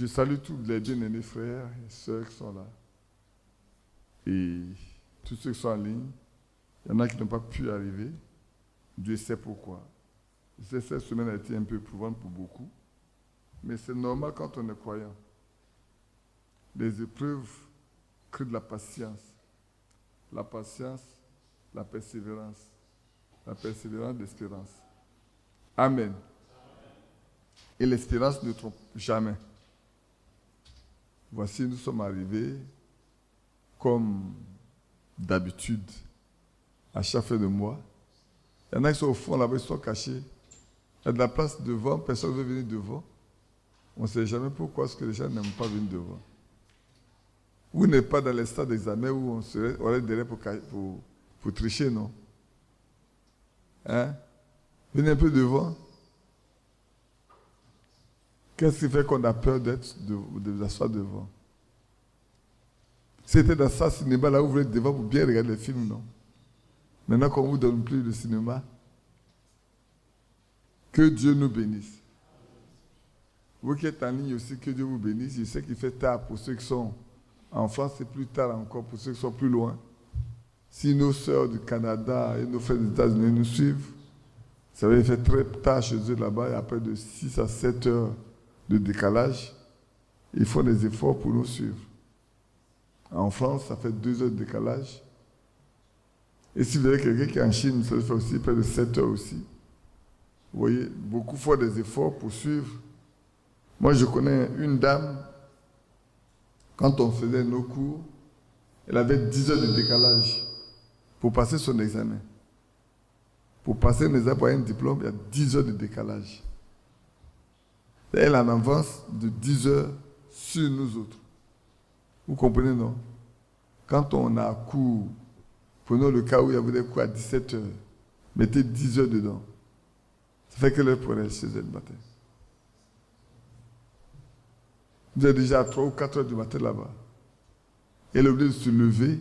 Je salue tous les bien-aimés frères et sœurs qui sont là. Et tous ceux qui sont en ligne. Il y en a qui n'ont pas pu arriver. Dieu sait pourquoi. Je sais que cette semaine a été un peu éprouvante pour beaucoup. Mais c'est normal quand on est croyant. Les épreuves créent de la patience. La patience, la persévérance. La persévérance, l'espérance. Amen. Et l'espérance ne trompe jamais. Voici, nous sommes arrivés, comme d'habitude, à chaque fin de mois. Il y en a qui sont au fond là-bas, ils sont cachés. Il y a de la place devant, personne ne veut venir devant. On ne sait jamais pourquoi est-ce que les gens n'aiment pas venir devant. Vous n'êtes pas dans les stades d'examen où on est derrière pour tricher, non? Hein? Venez un peu devant. Qu'est-ce qui fait qu'on a peur de s'asseoir devant? C'était dans ce cinéma-là où vous êtes devant pour bien regarder les films, non? Maintenant qu'on ne vous donne plus le cinéma, que Dieu nous bénisse. Vous qui êtes en ligne aussi, que Dieu vous bénisse. Je sais qu'il fait tard pour ceux qui sont en France, c'est plus tard encore pour ceux qui sont plus loin. Si nos sœurs du Canada et nos frères des États-Unis nous suivent, ça va faire très tard chez eux là-bas, il y a près de 6 à 7 heures de décalage. Ils font des efforts pour nous suivre. En France, ça fait 2 heures de décalage. Et si vous avez quelqu'un qui est en Chine, ça fait aussi près de 7 heures aussi. Vous voyez, beaucoup font des efforts pour suivre. Moi, je connais une dame, quand on faisait nos cours, elle avait 10 heures de décalage pour passer son examen. Pour passer un examen pour un diplôme, il y a 10 heures de décalage. Elle en avance de 10 heures sur nous autres. Vous comprenez, non? Quand on a cours, prenons le cas où il y avait des cours à 17 heures, mettez 10 heures dedans. Ça fait quelle heure pour elle chez elle le matin? Vous êtes déjà à 3 ou 4 heures du matin là-bas. Elle est obligée de se lever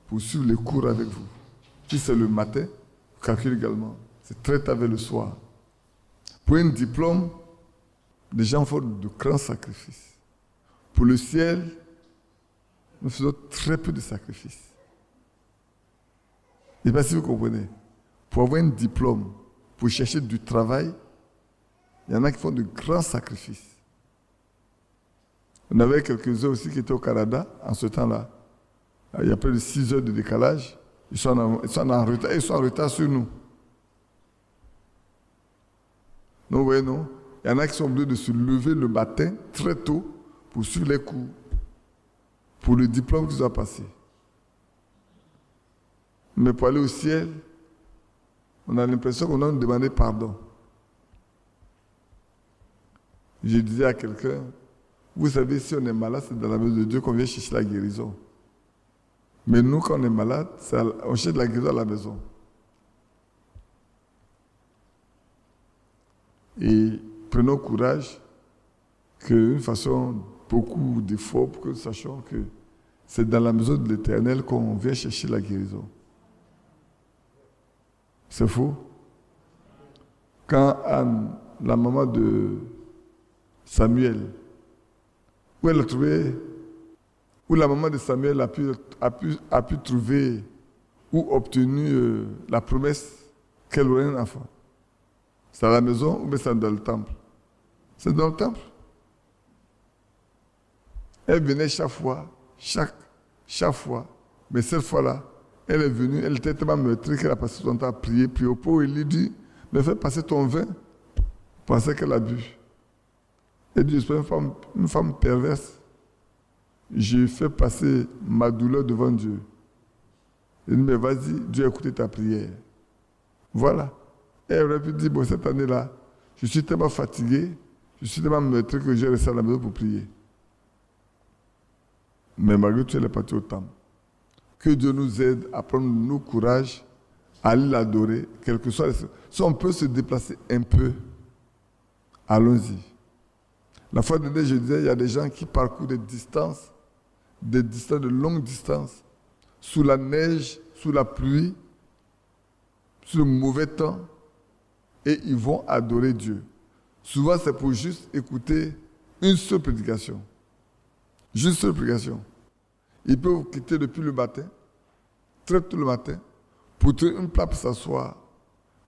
pour suivre les cours avec vous. Si c'est le matin, vous calculez également. C'est très tard vers le soir. Pour un diplôme, les gens font de grands sacrifices. Pour le ciel, nous faisons très peu de sacrifices. Je ne sais pas si vous comprenez. Pour avoir un diplôme, pour chercher du travail, il y en a qui font de grands sacrifices. On avait quelques-uns aussi qui étaient au Canada en ce temps-là. Il y a près de 6 heures de décalage. Ils sont en retard, ils sont en retard sur nous. Donc, vous voyez, non? Il y en a qui sont obligés de se lever le matin, très tôt, pour suivre les cours, pour le diplôme qu'ils ont passé. Mais pour aller au ciel, on a l'impression qu'on doit nous demander pardon. Je disais à quelqu'un, vous savez, si on est malade, c'est dans la maison de Dieu qu'on vient chercher la guérison. Mais nous, quand on est malade, on cherche la guérison à la maison. Et prenons courage qu'une façon, beaucoup d'efforts pour que nous sachions que c'est dans la maison de l'Éternel qu'on vient chercher la guérison. C'est faux. Quand Anne, la maman de Samuel, où elle a trouvé, où la maman de Samuel a pu trouver ou obtenir la promesse qu'elle aurait un enfant. C'est à la maison ou bien c'est dans le temple? C'est dans le temple. Elle venait chaque fois, mais cette fois-là, elle est venue, elle était tellement meurtrie qu'elle a passé son temps à prier au pot. Il lui dit, mais fais passer ton vin. Elle pensait qu'elle a bu. Elle dit, je suis une femme perverse. Je fais passer ma douleur devant Dieu. Il dit, mais vas-y, Dieu a écouté ta prière. Voilà. Et elle aurait pu dire, bon, cette année-là, je suis tellement fatigué, je suis tellement meurtri que j'ai resté à la maison pour prier. Mais malgré tout, elle est partie au temple. Que Dieu nous aide à prendre nos courage, à aller l'adorer, quel que soit. Si on peut se déplacer un peu, allons-y. La fois dernière, je disais, il y a des gens qui parcourent des distances de longues distances, sous la neige, sous la pluie, sous le mauvais temps, et ils vont adorer Dieu. Souvent, c'est pour juste écouter une seule prédication. Juste une seule prédication. Il peut vous quitter depuis le matin, très tôt le matin, pour trouver une place pour s'asseoir.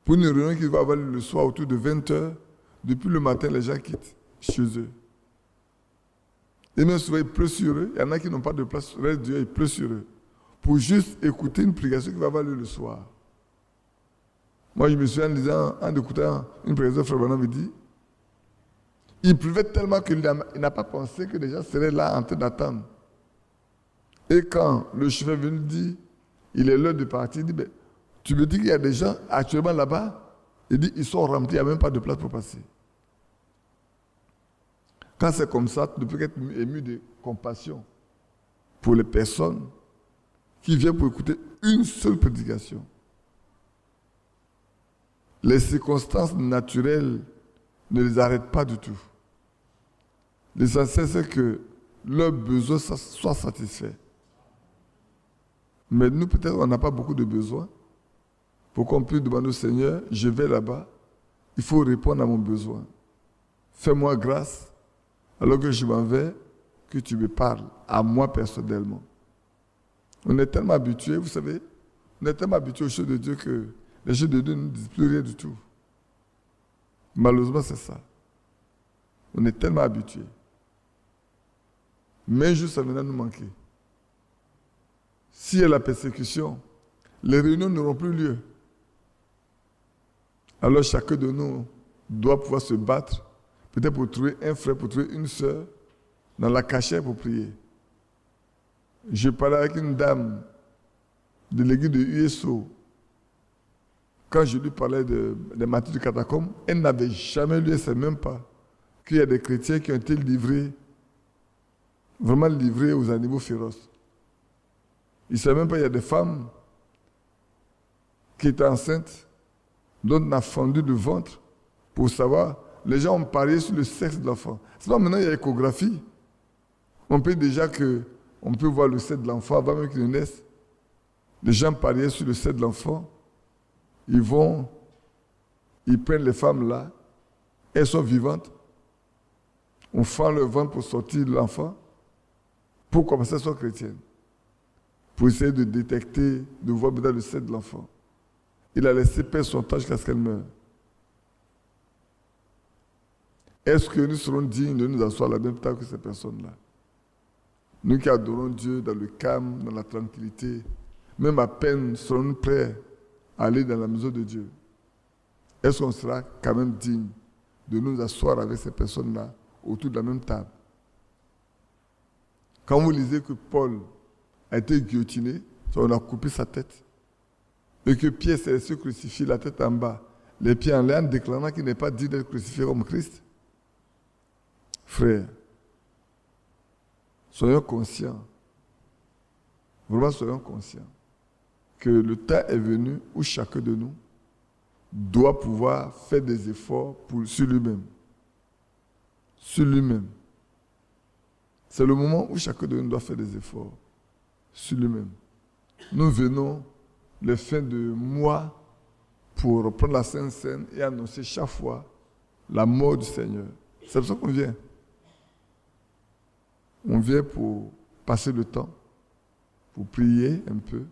Pour une réunion qui va avoir lieu le soir autour de 20h, depuis le matin, les gens quittent chez eux. Et même souvent, il pleut sur eux. Il y en a qui n'ont pas de place, reste Dieu, il pleut sur eux. Pour juste écouter une prédication qui va avoir lieu le soir. Moi, je me souviens en écoutant une prédication, Frère Branham me dit, il pleuvait tellement qu'il n'a pas pensé que les gens seraient là en train d'attendre. Et quand le chauffeur est venu dire, il est l'heure de partir, il dit, ben, tu me dis qu'il y a des gens actuellement là-bas? Il dit, ils sont remplis, il n'y a même pas de place pour passer. Quand c'est comme ça, tu ne peux qu'être ému de compassion pour les personnes qui viennent pour écouter une seule prédication. Les circonstances naturelles ne les arrêtent pas du tout. L'essentiel, c'est que leurs besoins soient satisfaits. Mais nous, peut-être, on n'a pas beaucoup de besoins. Pour qu'on puisse demander au Seigneur, je vais là-bas, il faut répondre à mon besoin. Fais-moi grâce, alors que je m'en vais, que tu me parles, à moi personnellement. On est tellement habitués, vous savez, on est tellement habitués aux choses de Dieu que les choses de Dieu ne nous disent plus rien du tout. Malheureusement, c'est ça. On est tellement habitués. Mais un jour, ça viendra nous manquer. S'il y a la persécution, les réunions n'auront plus lieu. Alors chacun de nous doit pouvoir se battre, peut-être pour trouver un frère, pour trouver une sœur, dans la cachette pour prier. Je parlais avec une dame de l'église de USO. Quand je lui parlais des martyrs du catacombe, elle n'avait jamais lu, elle ne sait même pas qu'il y a des chrétiens qui ont été livrés, vraiment livrés aux animaux féroces. Il ne sait même pas qu'il y a des femmes qui étaient enceintes, dont on a fendu le ventre pour savoir. Les gens ont parié sur le sexe de l'enfant. Sinon, maintenant, il y a échographie. On peut déjà on peut voir le sexe de l'enfant avant même qu'il ne naisse. Les gens pariaient sur le sexe de l'enfant. Ils prennent les femmes là, elles sont vivantes. On fend le ventre pour sortir l'enfant. Pourquoi? Parce qu'elles sont chrétiennes. Pour essayer de détecter, de voir bien le sexe de l'enfant. Il a laissé perdre son temps jusqu'à ce qu'elle meure. Est-ce que nous serons dignes de nous asseoir à la même table que ces personnes-là? Nous qui adorons Dieu dans le calme, dans la tranquillité, même à peine serons-nous prêts à aller dans la maison de Dieu? Est-ce qu'on sera quand même digne de nous asseoir avec ces personnes-là autour de la même table? Quand vous lisez que Paul a été guillotiné, on a coupé sa tête, et que Pierre s'est laissé crucifier la tête en bas, les pieds en l'air, en déclarant qu'il n'est pas dit d'être crucifié comme Christ. Frères, soyons conscients, vraiment soyons conscients, que le temps est venu où chacun de nous doit pouvoir faire des efforts sur lui-même. Sur lui-même. C'est le moment où chacun de nous doit faire des efforts sur lui-même. Nous venons les fins de mois pour reprendre la Sainte Seine et annoncer chaque fois la mort du Seigneur. C'est pour ça qu'on vient. On vient pour passer le temps, pour prier un peu.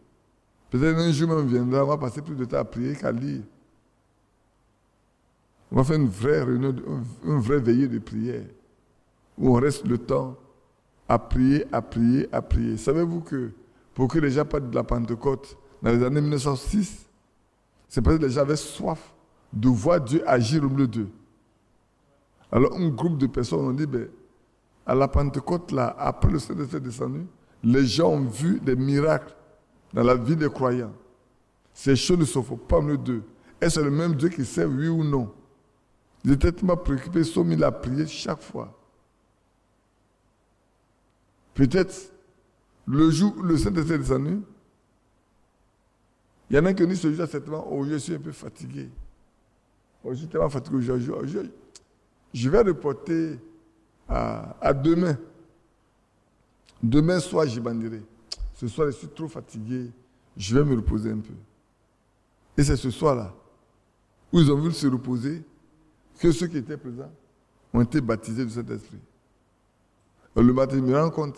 Peut-être un jour même viendra, on va passer plus de temps à prier qu'à lire. On va faire une vraie réunion, une vraie veillée de prière, où on reste le temps à prier, à prier, à prier. Savez-vous que pour que les gens parlent de la Pentecôte dans les années 1906, c'est parce que les gens avaient soif de voir Dieu agir au milieu d'eux. Alors un groupe de personnes ont dit, à la Pentecôte, là, après le Saint-Esprit descendu, les gens ont vu des miracles dans la vie des croyants. Ces choses ne se font pas au milieu d'eux. Est-ce le même Dieu qui sait, oui ou non? Ils étaient tellement préoccupés, ils sont mis à prier chaque fois. Peut-être, le jour où le Saint-Esprit est descendu, il y en a qui ont dit ce jour-là, certainement, oh, je suis un peu fatigué. Oh, je suis tellement fatigué aujourd'hui. Je vais reporter à demain. Demain soir, je bandirai. Ce soir, je suis trop fatigué. Je vais me reposer un peu. Et c'est ce soir-là où ils ont voulu se reposer que ceux qui étaient présents ont été baptisés du Saint-Esprit. Le matin, je me rends compte.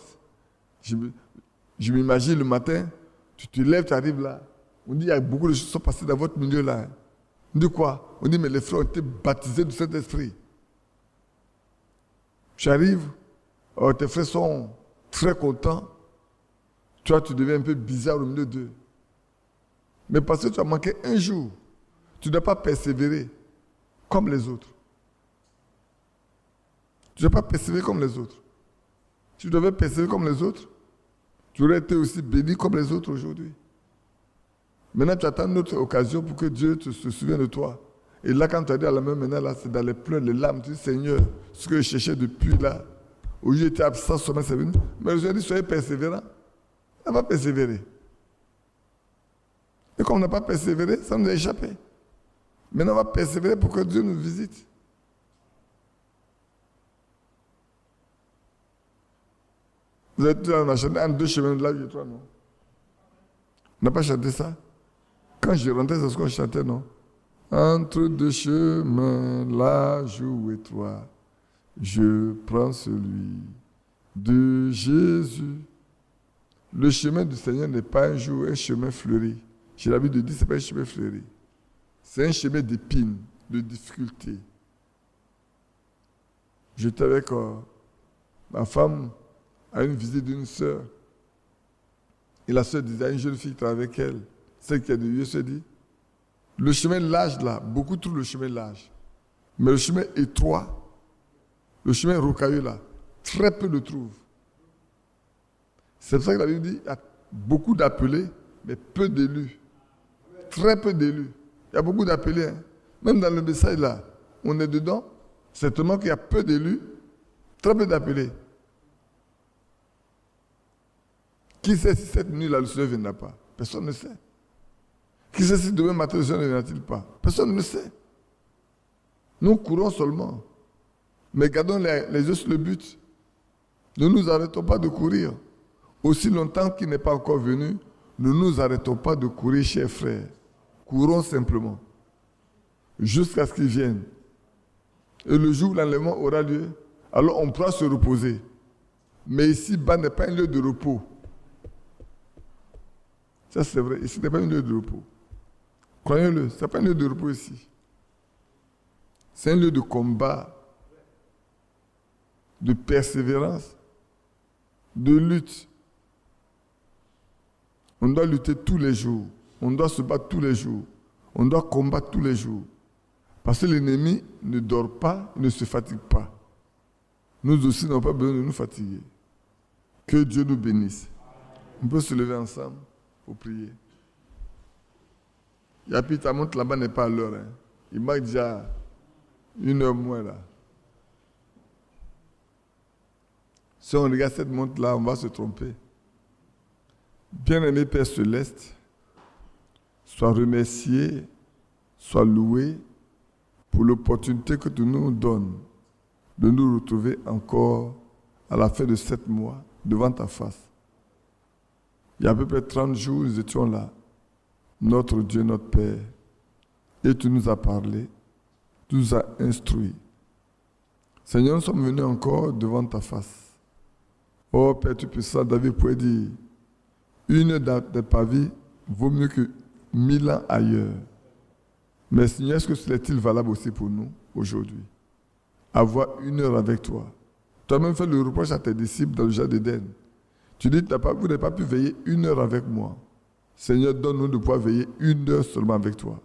Je m'imagine le matin, tu te lèves, tu arrives là. On dit, il y a beaucoup de choses qui sont passées dans votre milieu là. On dit quoi? On dit, mais les frères ont été baptisés du Saint-Esprit. Tu arrives, tes frères sont très contents. Toi, tu deviens un peu bizarre au milieu d'eux. Mais parce que tu as manqué un jour, tu ne dois pas persévérer comme les autres. Tu ne dois pas persévérer comme les autres. Tu devais persévérer comme les autres. Tu aurais été aussi béni comme les autres aujourd'hui. Maintenant, tu attends une autre occasion pour que Dieu se souvienne de toi. Et là, quand tu as dit à la main, maintenant, là, c'est dans les pleurs, les larmes. Tu dis, Seigneur, ce que je cherchais depuis là, où j'étais absent, seulement c'est venu. Mais je dis, soyez persévérants. On va persévérer. Et comme on n'a pas persévéré, ça nous a échappé. Maintenant, on va persévérer pour que Dieu nous visite. Vous êtes là, on a chanté en deux chemins de la vie, toi, non? On n'a pas chanté ça? Quand je rentrais, c'est ce qu'on chantait, non? Entre deux chemins, là, joue et toi, je prends celui de Jésus. Le chemin du Seigneur n'est pas un jour un chemin fleuri. J'ai l'habitude de dire que ce n'est pas un chemin fleuri. C'est un chemin d'épines, de difficultés. J'étais avec ma femme à une visite d'une sœur. Et la sœur disait à une jeune fille qui travaille avec elle, celle qui a de Dieu, se dit, le chemin large là, beaucoup trouvent le chemin large. Mais le chemin étroit, le chemin rocailleux là, très peu le trouvent. C'est pour ça que la Bible dit, il y a beaucoup d'appelés, mais peu d'élus. Très peu d'élus. Il y a beaucoup d'appelés. Hein. Même dans le message là, on est dedans. C'est tellement qu'il y a peu d'élus, très peu d'appelés. Qui sait si cette nuit là, le Seigneur ne viendra pas? Personne ne sait. Qui sait si demain matin le Seigneur ne viendra-t-il pas? Personne ne sait. Nous courons seulement. Mais gardons les yeux sur le but. Ne nous arrêtons pas de courir. Aussi longtemps qu'il n'est pas encore venu, ne nous arrêtons pas de courir, chers frères. Courons simplement. Jusqu'à ce qu'il vienne. Et le jour où l'enlèvement aura lieu, alors on pourra se reposer. Mais ici-bas n'est pas un lieu de repos. Ça c'est vrai, ici n'est pas un lieu de repos. Croyez-le, ce n'est pas un lieu de repos ici. C'est un lieu de combat, de persévérance, de lutte. On doit lutter tous les jours. On doit se battre tous les jours. On doit combattre tous les jours. Parce que l'ennemi ne dort pas, il ne se fatigue pas. Nous aussi n'avons pas besoin de nous fatiguer. Que Dieu nous bénisse. On peut se lever ensemble pour prier. Yapi, ta montre là-bas n'est pas à l'heure. Hein. Il manque déjà 1 heure moins là. Si on regarde cette montre-là, on va se tromper. Bien-aimé Père Céleste, sois remercié, sois loué pour l'opportunité que tu nous donnes de nous retrouver encore à la fin de 7 mois devant ta face. Il y a à peu près 30 jours, nous étions là, notre Dieu, notre Père, et tu nous as parlé, tu nous as instruits. Seigneur, nous sommes venus encore devant ta face. Oh Père Tout-Puissant, David pouvait dire, une des pavis vaut mieux que 1000 ans ailleurs. Mais Seigneur, est-ce que c'est-il valable aussi pour nous aujourd'hui? Avoir 1 heure avec toi. Tu as même fait le reproche à tes disciples dans le jardin d'Éden. Tu dis, vous n'avez pas pu veiller 1 heure avec moi. Seigneur, donne-nous de pouvoir veiller 1 heure seulement avec toi.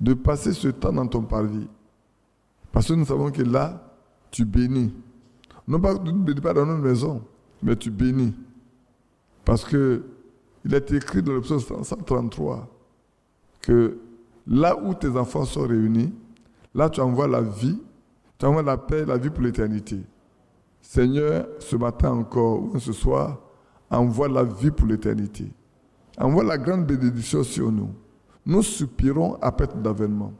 De passer ce temps dans ton parvis. Parce que nous savons que là, tu bénis. Non pas, tu ne bénis pas dans notre maison, mais tu bénis. Parce que il est écrit dans le psaume 133 que là où tes enfants sont réunis, là tu envoies la vie, tu envoies la paix, la vie pour l'éternité. Seigneur, ce matin encore, ou ce soir, envoie la vie pour l'éternité. Envoie la grande bénédiction sur nous. Nous soupirons après ton avènement.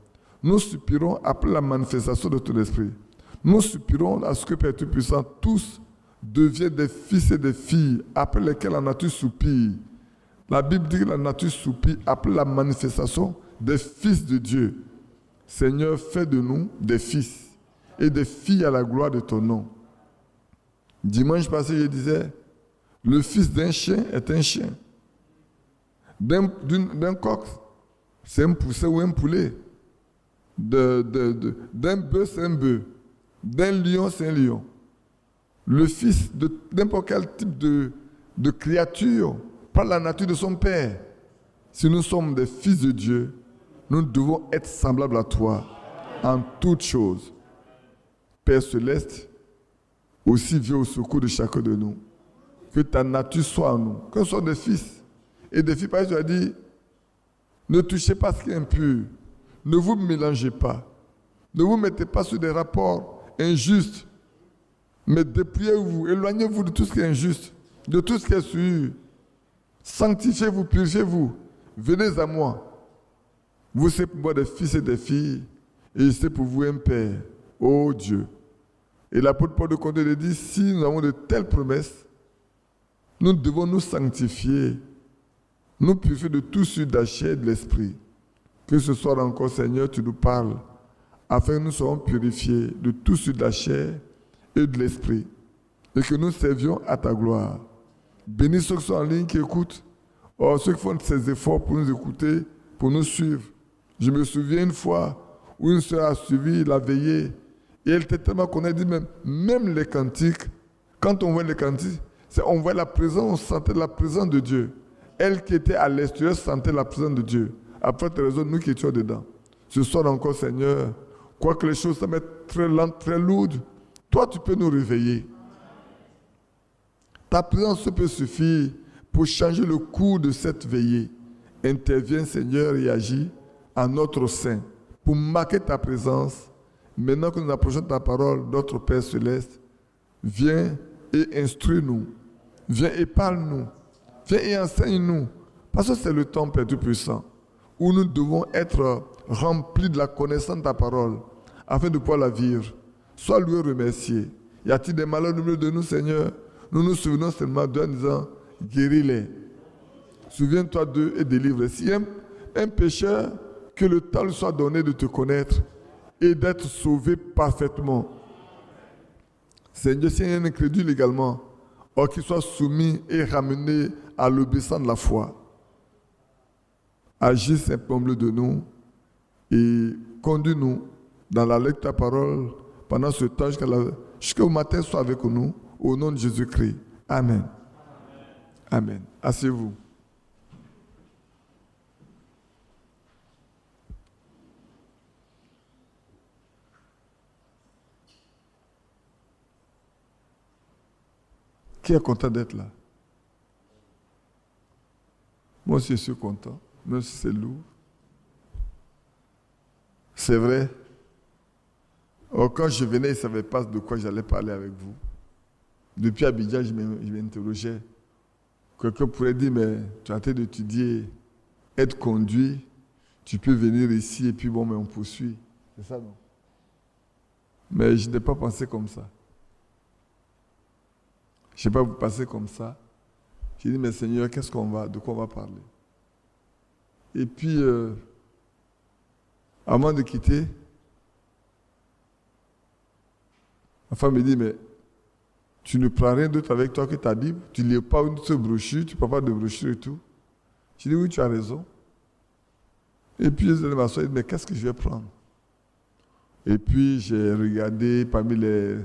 Nous soupirons après la manifestation de ton esprit. Nous soupirons à ce que Père Tout-Puissant, tous deviennent des fils et des filles après lesquels la nature soupire. La Bible dit que la nature soupire après la manifestation des fils de Dieu. Seigneur, fais de nous des fils et des filles à la gloire de ton nom. Dimanche passé, je disais, le fils d'un chien est un chien. D'un coq, c'est un poussin ou un poulet. D'un bœuf, c'est un bœuf. D'un lion, c'est un lion. Le fils de n'importe quel type de créature par la nature de son père. Si nous sommes des fils de Dieu, nous devons être semblables à toi en toutes choses. Père céleste, aussi viens au secours de chacun de nous. Que ta nature soit en nous. Que nous soyons des fils et des filles. Par exemple, tu as dit, ne touchez pas ce qui est impur. Ne vous mélangez pas. Ne vous mettez pas sur des rapports injustes. Mais dépouillez-vous, éloignez-vous de tout ce qui est injuste, de tout ce qui est sûr. Sanctifiez-vous, purifiez-vous. Venez à moi. Vous êtes pour moi des fils et des filles, et c'est pour vous un Père, ô Dieu. Et l'apôtre Paul de Corinthe dit, si nous avons de telles promesses, nous devons nous sanctifier, nous purifier de tout sur de la chair et de l'esprit. Que ce soir encore, Seigneur, tu nous parles, afin que nous soyons purifiés de tout sur de la chair et de l'esprit, et que nous servions à ta gloire. Bénis ceux qui sont en ligne, qui écoutent, ceux qui font ces efforts pour nous écouter, pour nous suivre. Je me souviens une fois où une sœur a suivi la veillée, et elle était tellement qu'on a dit même les cantiques, quand on voit les cantiques, on voit la présence, on sentait la présence de Dieu. Elle qui était à l'extérieur sentait la présence de Dieu. Après, tu as raison, nous qui étions dedans. Ce soir encore, Seigneur, quoique les choses semblent très lentes, très lourdes, toi, tu peux nous réveiller. Ta présence peut suffire pour changer le cours de cette veillée. Interviens, Seigneur, et agis en notre sein pour marquer ta présence. Maintenant que nous approchons de ta parole, notre Père Céleste, viens et instruis-nous. Viens et parle-nous. Viens et enseigne-nous. Parce que c'est le temps, Père Tout-Puissant, où nous devons être remplis de la connaissance de ta parole, afin de pouvoir la vivre. Sois loué et remercié. Y a-t-il des malheurs au milieu de nous, Seigneur? Nous nous souvenons seulement d'eux en disant, guéris-les. Souviens-toi d'eux et délivre-les. Si un pécheur, que le temps lui soit donné de te connaître et d'être sauvé parfaitement. Seigneur, si un incrédule également, qu'il soit soumis et ramené à l'obéissance de la foi. Agis simplement de nous et conduis-nous dans la lecture de ta parole pendant ce temps jusqu'au matin, sois avec nous, au nom de Jésus-Christ. Amen. Amen. Asseyez-vous. Qui est content d'être là? Moi aussi, je suis content, même si c'est lourd. C'est vrai. Quand je venais, je ne savais pas de quoi j'allais parler avec vous. Depuis Abidjan, je m'interrogeais. Quelqu'un pourrait dire, mais tu es en train d'étudier, être conduit, tu peux venir ici et puis bon, mais on poursuit. C'est ça, non? Mais je n'ai pas pensé comme ça. Je n'ai pas pensé comme ça. J'ai dit, mais Seigneur, de quoi on va parler? Et puis, avant de quitter, ma femme me dit, mais tu ne prends rien d'autre avec toi que ta Bible, tu ne lis pas une seule brochure, tu ne prends pas de brochure et tout. J'ai dit, oui, tu as raison. Et puis, je suis allé m'asseoir et dit, mais qu'est-ce que je vais prendre? Et puis, j'ai regardé parmi les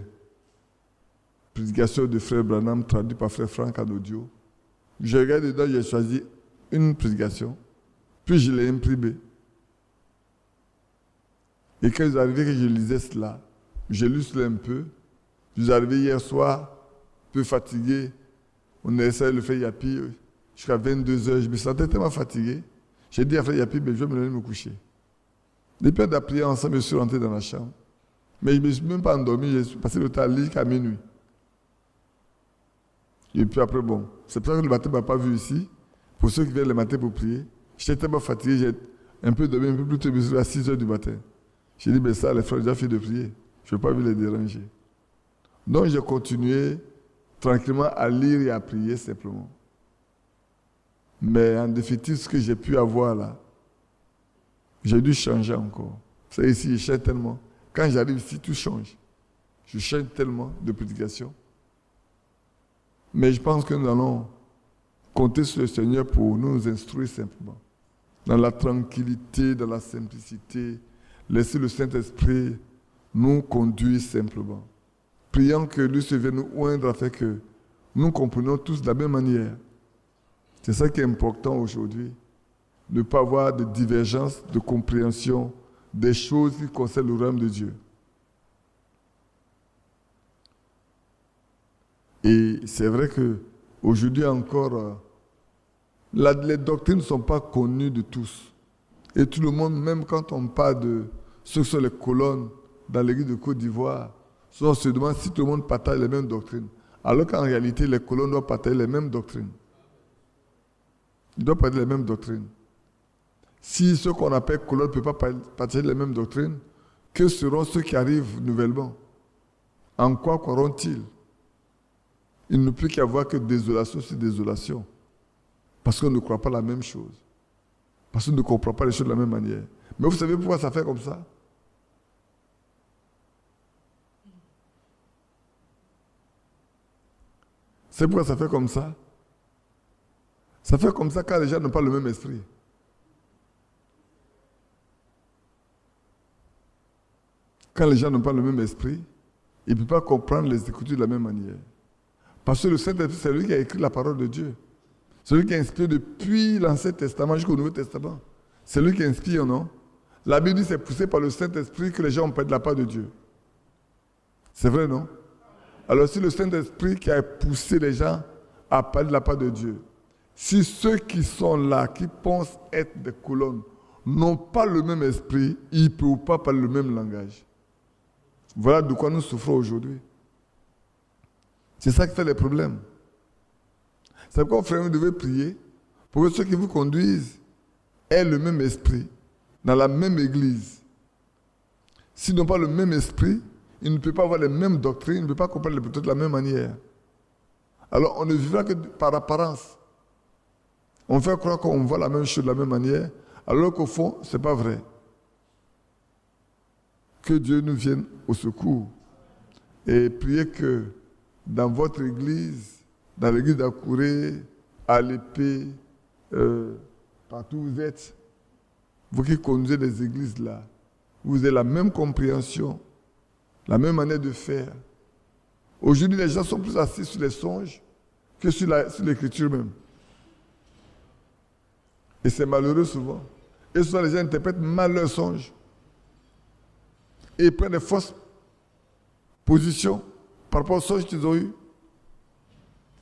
prédications de Frère Branham traduites par Frère Franck en audio. J'ai regardé dedans, j'ai choisi une prédication, puis je l'ai imprimée. Et quand je suis arrivé que je lisais cela, j'ai lu cela un peu. Je suis arrivé hier soir, un peu fatigué. On a essayé de le faire Yapi jusqu'à 22h. Je me sentais tellement fatigué. J'ai dit à Frère Yapi, mais je vais me aller me coucher. Depuis on a prié ensemble, je suis rentré dans la chambre. Mais je ne me suis même pas endormi, j'ai passé le temps à lire jusqu'à minuit. Et puis après, bon, c'est pour ça que le matin ne m'a pas vu ici. Pour ceux qui viennent le matin pour prier, j'étais tellement fatigué, j'ai un peu dormi, un peu plus tôt, je suis à 6h du matin. J'ai dit, mais ça, les frères ont déjà fait de prier. Je ne vais pas les déranger. Donc, j'ai continué tranquillement à lire et à prier simplement. Mais en définitive, ce que j'ai pu avoir là, j'ai dû changer encore. C'est ici, je change tellement. Quand j'arrive ici, tout change. Je change tellement de prédication. Mais je pense que nous allons compter sur le Seigneur pour nous instruire simplement. Dans la tranquillité, dans la simplicité, laisser le Saint-Esprit nous conduire simplement. Prions que lui se vienne nous oindre afin que nous comprenions tous de la même manière. C'est ça qui est important aujourd'hui. Ne pas avoir de divergence, de compréhension des choses qui concernent le royaume de Dieu. Et c'est vrai qu'aujourd'hui encore, les doctrines ne sont pas connues de tous. Et tout le monde, même quand on parle de ceux qui sont les colonnes dans l'église de Côte d'Ivoire, on se demande si tout le monde partage les mêmes doctrines. Alors qu'en réalité, les colonnes doivent partager les mêmes doctrines. Ils doivent partager les mêmes doctrines. Si ceux qu'on appelle colonnes ne peuvent pas partager les mêmes doctrines, que seront ceux qui arrivent nouvellement? En quoi croiront-ils? Il ne peut qu'y avoir que désolation sur désolation. Parce qu'on ne croit pas la même chose. Parce qu'on ne comprend pas les choses de la même manière. Mais vous savez pourquoi ça fait comme ça? C'est pourquoi ça fait comme ça? Ça fait comme ça quand les gens n'ont pas le même esprit. Quand les gens n'ont pas le même esprit, ils ne peuvent pas comprendre les Écritures de la même manière. Parce que le Saint-Esprit, c'est lui qui a écrit la parole de Dieu. C'est lui qui a inspiré depuis l'Ancien Testament jusqu'au Nouveau Testament. C'est lui qui inspire, non? La Bible dit que c'est poussé par le Saint-Esprit que les gens ont parlé de la part de Dieu. C'est vrai, non? Alors si le Saint-Esprit qui a poussé les gens à parler de la part de Dieu, si ceux qui sont là, qui pensent être des colonnes, n'ont pas le même esprit, ils ne peuvent pas parler le même langage. Voilà de quoi nous souffrons aujourd'hui. C'est ça qui fait les problèmes. C'est pourquoi, frère, vous devez prier pour que ceux qui vous conduisent aient le même esprit, dans la même église. S'ils n'ont pas le même esprit, ils ne peuvent pas avoir les mêmes doctrines, ils ne peuvent pas comprendre les méthodes de la même manière. Alors, on ne vivra que par apparence. On fait croire qu'on voit la même chose de la même manière, alors qu'au fond, ce n'est pas vrai. Que Dieu nous vienne au secours. Et priez que dans votre église, dans l'église d'Akouré, à l'épée, partout où vous êtes, vous qui conduisez les églises là, vous avez la même compréhension, la même manière de faire. Aujourd'hui, les gens sont plus assis sur les songes que sur l'écriture même. Et c'est malheureux souvent. Et souvent, les gens interprètent mal leurs songes. Et ils prennent des fausses positions par rapport aux songes qu'ils ont eus.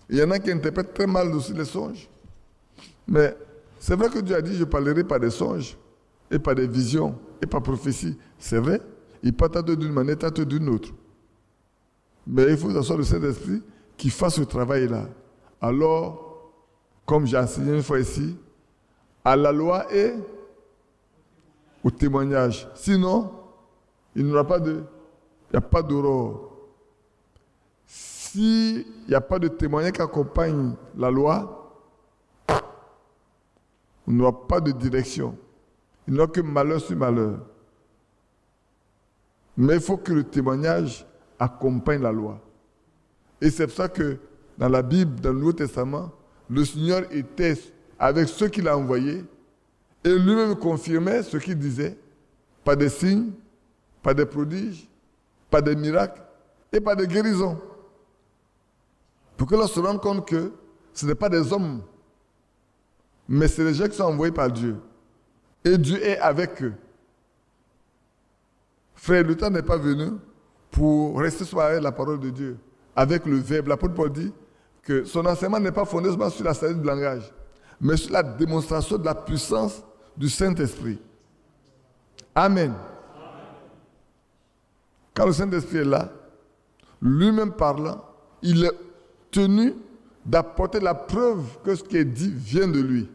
Il y en a qui interprètent très mal aussi les songes. Mais c'est vrai que Dieu a dit, je parlerai par des songes, et par des visions, et par prophétie. C'est vrai, il parle tantôt d'une manière, tantôt d'une autre. Mais il faut que ce soit le Saint-Esprit qui fasse ce travail-là. Alors, comme j'ai enseigné une fois ici, à la loi et au témoignage. Sinon, il n'y aura pas il n'y a pas d'aurore. S'il n'y a pas de témoignage qui accompagne la loi, on n'aura pas de direction. Il n'y aura que malheur sur malheur. Mais il faut que le témoignage accompagne la loi. Et c'est pour ça que dans la Bible, dans le Nouveau Testament, le Seigneur était avec ceux qu'il a envoyés et lui-même confirmait ce qu'il disait, par des signes, par des prodiges, par des miracles et par des guérisons. Pour que l'on se rende compte que ce n'est pas des hommes, mais c'est les gens qui sont envoyés par Dieu. Et Dieu est avec eux. Frère, le temps n'est pas venu pour rester sur la parole de Dieu, avec le verbe. L'apôtre Paul dit que son enseignement n'est pas fondé seulement sur la sagesse du langage, mais sur la démonstration de la puissance du Saint-Esprit. Amen. Quand le Saint-Esprit est là, lui-même parlant, il est tenu d'apporter la preuve que ce qui est dit vient de lui.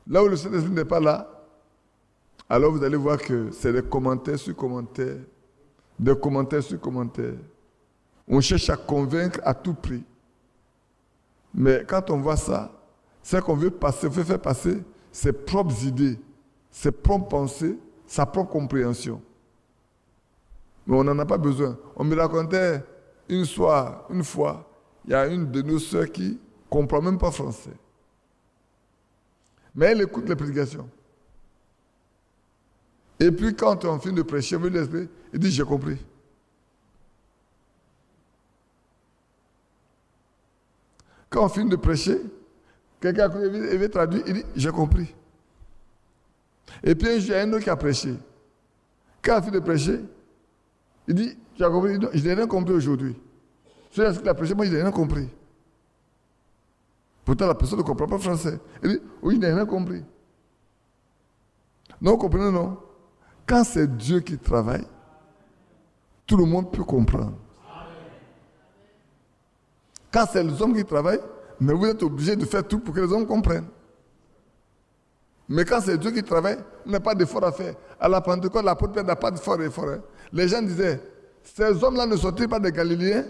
Là où le Saint-Esprit n'est pas là, alors vous allez voir que c'est des commentaires sur commentaires, des commentaires sur commentaires. On cherche à convaincre à tout prix. Mais quand on voit ça, c'est qu'on veut faire passer ses propres idées, ses propres pensées, sa propre compréhension. Mais on n'en a pas besoin. On me racontait une fois, il y a une de nos sœurs qui ne comprend même pas français. Mais elle écoute les prédications. Et puis quand on finit de prêcher, il dit, j'ai compris. Quand on finit de prêcher, quelqu'un veut traduire, il dit, j'ai compris. Et puis il y a un autre qui a prêché. Quand on finit de prêcher, il dit, tu as compris? Non, je n'ai rien compris aujourd'hui. Celui qui a prêché, moi je n'ai rien compris. Pourtant la personne ne comprend pas français. Il dit, oui, je n'ai rien compris. Non, vous comprenez, non? Quand c'est Dieu qui travaille, tout le monde peut comprendre. Quand c'est les hommes qui travaillent, mais vous êtes obligé de faire tout pour que les hommes comprennent. Mais quand c'est Dieu qui travaille, il n'y a pas d'effort à faire. À la Pentecôte, l'apôtre Pierre n'a pas d'effort. Les gens disaient, ces hommes-là ne sont-ils pas des Galiléens?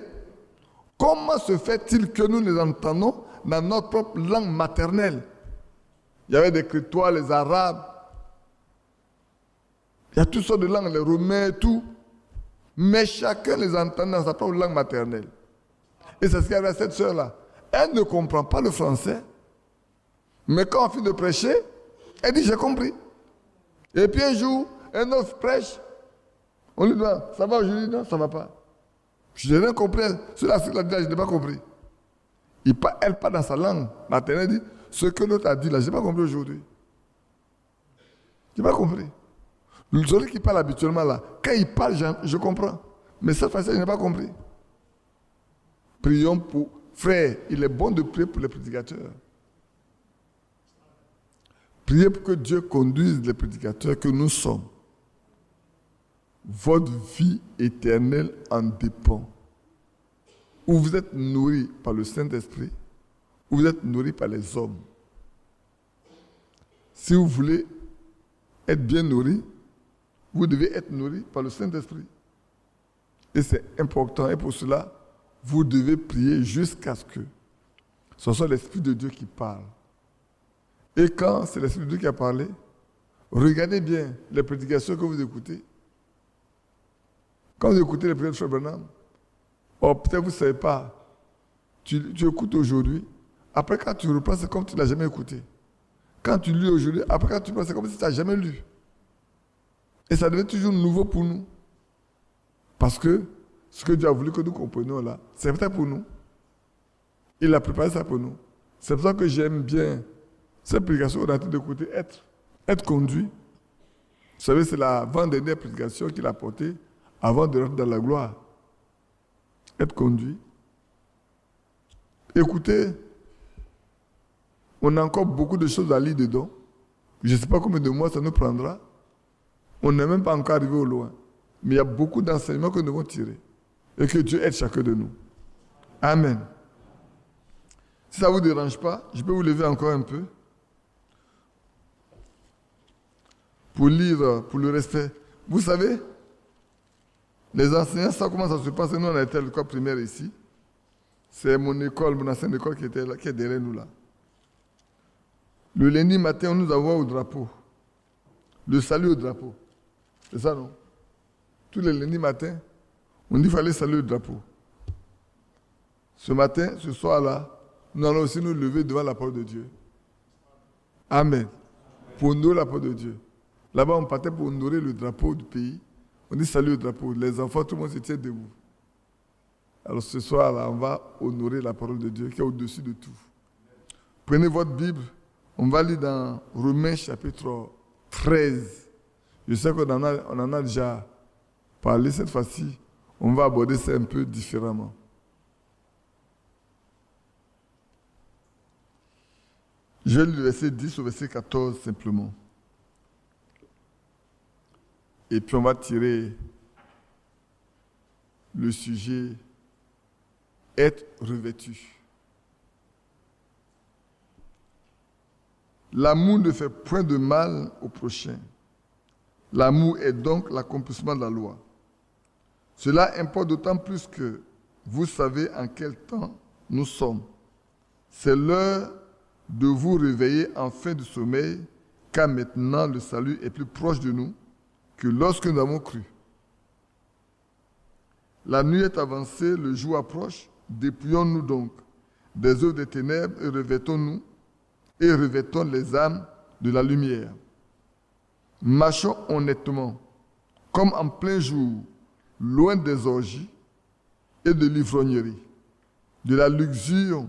Comment se fait-il que nous les entendons dans notre propre langue maternelle? Il y avait des Crétois, les Arabes. Il y a toutes sortes de langues, les Romains, tout. Mais chacun les entend dans sa propre langue maternelle. Et c'est ce qu'il y avait à cette sœur-là. Elle ne comprend pas le français. Mais quand on finit de prêcher, elle dit, j'ai compris. Et puis un jour, un autre prêche. On lui dit, ça va aujourd'hui? Non, ça ne va pas. Je n'ai rien compris. Celui-là, je n'ai pas compris. Elle parle dans sa langue maternelle, elle dit, ce que l'autre a dit là, je n'ai pas compris aujourd'hui. Je n'ai pas compris. Celui qui parle habituellement là, quand il parle, je comprends. Mais cette fois-ci, je n'ai pas compris. Prions pour... Frère, il est bon de prier pour les prédicateurs. Priez pour que Dieu conduise les prédicateurs que nous sommes. Votre vie éternelle en dépend. Ou vous êtes nourri par le Saint-Esprit, ou vous êtes nourri par les hommes. Si vous voulez être bien nourri, vous devez être nourri par le Saint-Esprit. Et c'est important. Et pour cela, vous devez prier jusqu'à ce que ce soit l'Esprit de Dieu qui parle. Et quand c'est l'Esprit de Dieu qui a parlé, regardez bien les prédications que vous écoutez. Quand vous écoutez les prédications de Frère Branham, peut-être vous ne savez pas, tu écoutes aujourd'hui, après quand tu reprends, c'est comme si tu ne l'as jamais écouté. Quand tu lis aujourd'hui, après quand tu reprends, c'est comme si tu n'as jamais lu. Et ça devient toujours nouveau pour nous. Parce que ce que Dieu a voulu que nous comprenions là, c'est peut-être pour nous. Il a préparé ça pour nous. C'est pour ça que j'aime bien cette prédication qu'on a d'écouter, être conduit. Vous savez, c'est l'avant-dernière prédication qu'il a portée avant de rentrer dans la gloire. Être conduit. Écoutez, on a encore beaucoup de choses à lire dedans. Je ne sais pas combien de mois ça nous prendra. On n'est même pas encore arrivé au loin. Mais il y a beaucoup d'enseignements que nous devons tirer. Et que Dieu aide chacun de nous. Amen. Si ça ne vous dérange pas, je peux vous lever encore un peu. Pour lire, pour le respect. Vous savez, les enseignants, ça comment ça se passe. Nous, on a été à l'école primaire ici. C'est mon école, mon ancienne école qui était là, qui est derrière nous là. Le lundi matin, on nous envoie au drapeau. Le salut au drapeau. C'est ça, non? Tous les lundis matins, on dit qu'il fallait saluer le drapeau. Ce matin, ce soir-là, nous allons aussi nous lever devant la parole de Dieu. Amen. Pour honorer la parole de Dieu. Là-bas, on partait pour honorer le drapeau du pays. On dit salut au drapeau. Les enfants, tout le monde se tient debout. Alors ce soir-là, on va honorer la parole de Dieu qui est au-dessus de tout. Prenez votre Bible. On va lire dans Romains chapitre 13. Je sais qu'on en a déjà parlé cette fois-ci. On va aborder ça un peu différemment. Je vais lire le verset 10 au verset 14 simplement. Et puis on va tirer le sujet « Être revêtu ». L'amour ne fait point de mal au prochain. L'amour est donc l'accomplissement de la loi. Cela importe d'autant plus que vous savez en quel temps nous sommes. C'est l'heure de vous réveiller en fin de sommeil, car maintenant le salut est plus proche de nous que lorsque nous avons cru. La nuit est avancée, le jour approche. Dépouillons-nous donc des œuvres des ténèbres et revêtons les âmes de la lumière. Marchons honnêtement, comme en plein jour, loin des orgies et de l'ivrognerie, de la luxure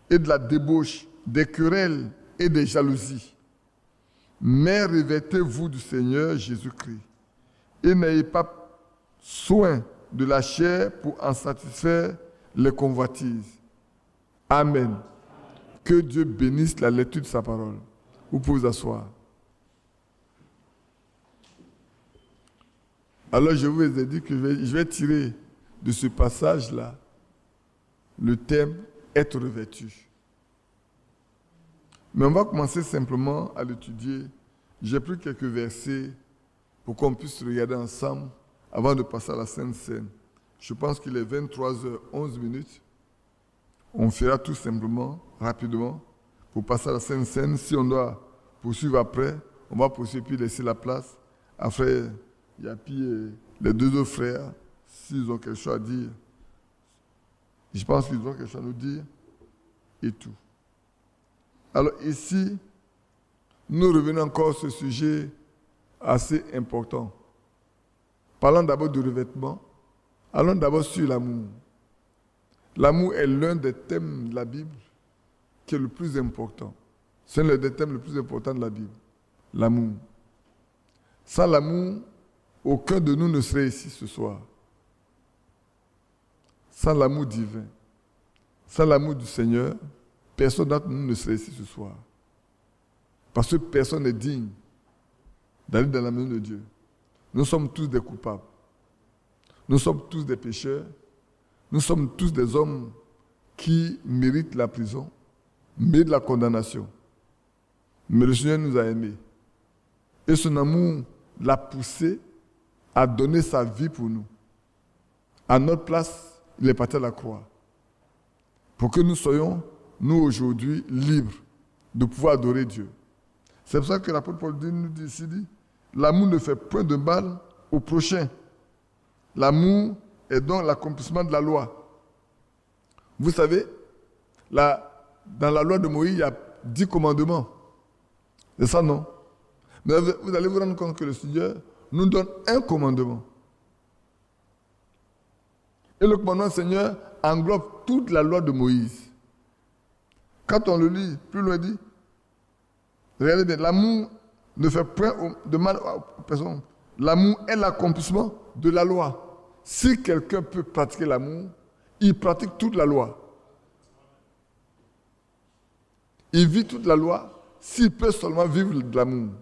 et de la débauche, des querelles et des jalousies. Mais revêtez-vous du Seigneur Jésus-Christ et n'ayez pas soin de la chair pour en satisfaire les convoitises. Amen. Que Dieu bénisse la lecture de sa parole. Vous pouvez vous asseoir. Alors je vous ai dit que je vais tirer de ce passage-là le thème « Être revêtu ». Mais on va commencer simplement à l'étudier. J'ai pris quelques versets pour qu'on puisse regarder ensemble avant de passer à la Sainte Seine. Je pense qu'il est 23h11. On fera tout simplement, rapidement, pour passer à la Sainte Seine. Si on doit poursuivre après, on va poursuivre puis laisser la place. Après, il y a puis les deux autres frères, s'ils ont quelque chose à dire. Je pense qu'ils ont quelque chose à nous dire et tout. Alors ici, nous revenons encore sur ce sujet assez important. Parlons d'abord du revêtement. Allons d'abord sur l'amour. L'amour est l'un des thèmes de la Bible qui est le plus important. C'est l'un des thèmes les plus importants de la Bible. L'amour. Sans l'amour, aucun de nous ne serait ici ce soir. Sans l'amour divin, sans l'amour du Seigneur, personne d'entre nous ne serait ici ce soir. Parce que personne n'est digne d'aller dans la maison de Dieu. Nous sommes tous des coupables. Nous sommes tous des pécheurs. Nous sommes tous des hommes qui méritent la prison, méritent la condamnation. Mais le Seigneur nous a aimés. Et son amour l'a poussé à donner sa vie pour nous. À notre place, il est parti à la croix. Pour que nous soyons, nous aujourd'hui, libres de pouvoir adorer Dieu. C'est pour ça que l'apôtre Paul nous dit ici, l'amour ne fait point de mal au prochain. L'amour est donc l'accomplissement de la loi. Vous savez, dans la loi de Moïse, il y a 10 commandements. C'est ça, non? Mais vous allez vous rendre compte que le Seigneur nous donne un commandement. Et le commandement du Seigneur englobe toute la loi de Moïse. Quand on le lit, plus loin dit, regardez bien, l'amour ne fait point de mal aux personnes. L'amour est l'accomplissement de la loi. Si quelqu'un peut pratiquer l'amour, il pratique toute la loi. Il vit toute la loi s'il peut seulement vivre de l'amour.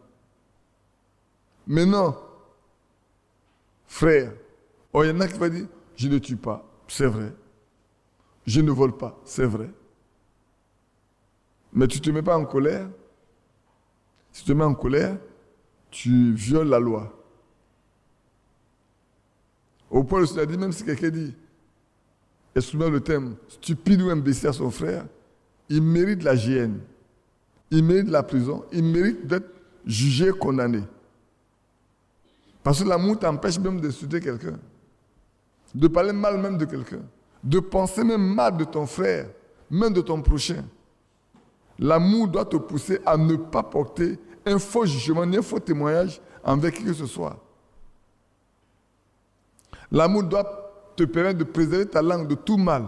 Maintenant, frère, il y en a qui vont dire, je ne tue pas, c'est vrai. Je ne vole pas, c'est vrai. Mais tu ne te mets pas en colère. Si tu te mets en colère, tu violes la loi. Au point où le Seigneur dit, même si quelqu'un dit, excuse-moi le thème, stupide ou imbécile à son frère, il mérite la GN. Il mérite la prison. Il mérite d'être jugé, condamné. Parce que l'amour t'empêche même d'insulter quelqu'un. De parler mal même de quelqu'un. De penser même mal de ton frère, même de ton prochain. L'amour doit te pousser à ne pas porter un faux jugement ni un faux témoignage envers qui que ce soit. L'amour doit te permettre de préserver ta langue de tout mal,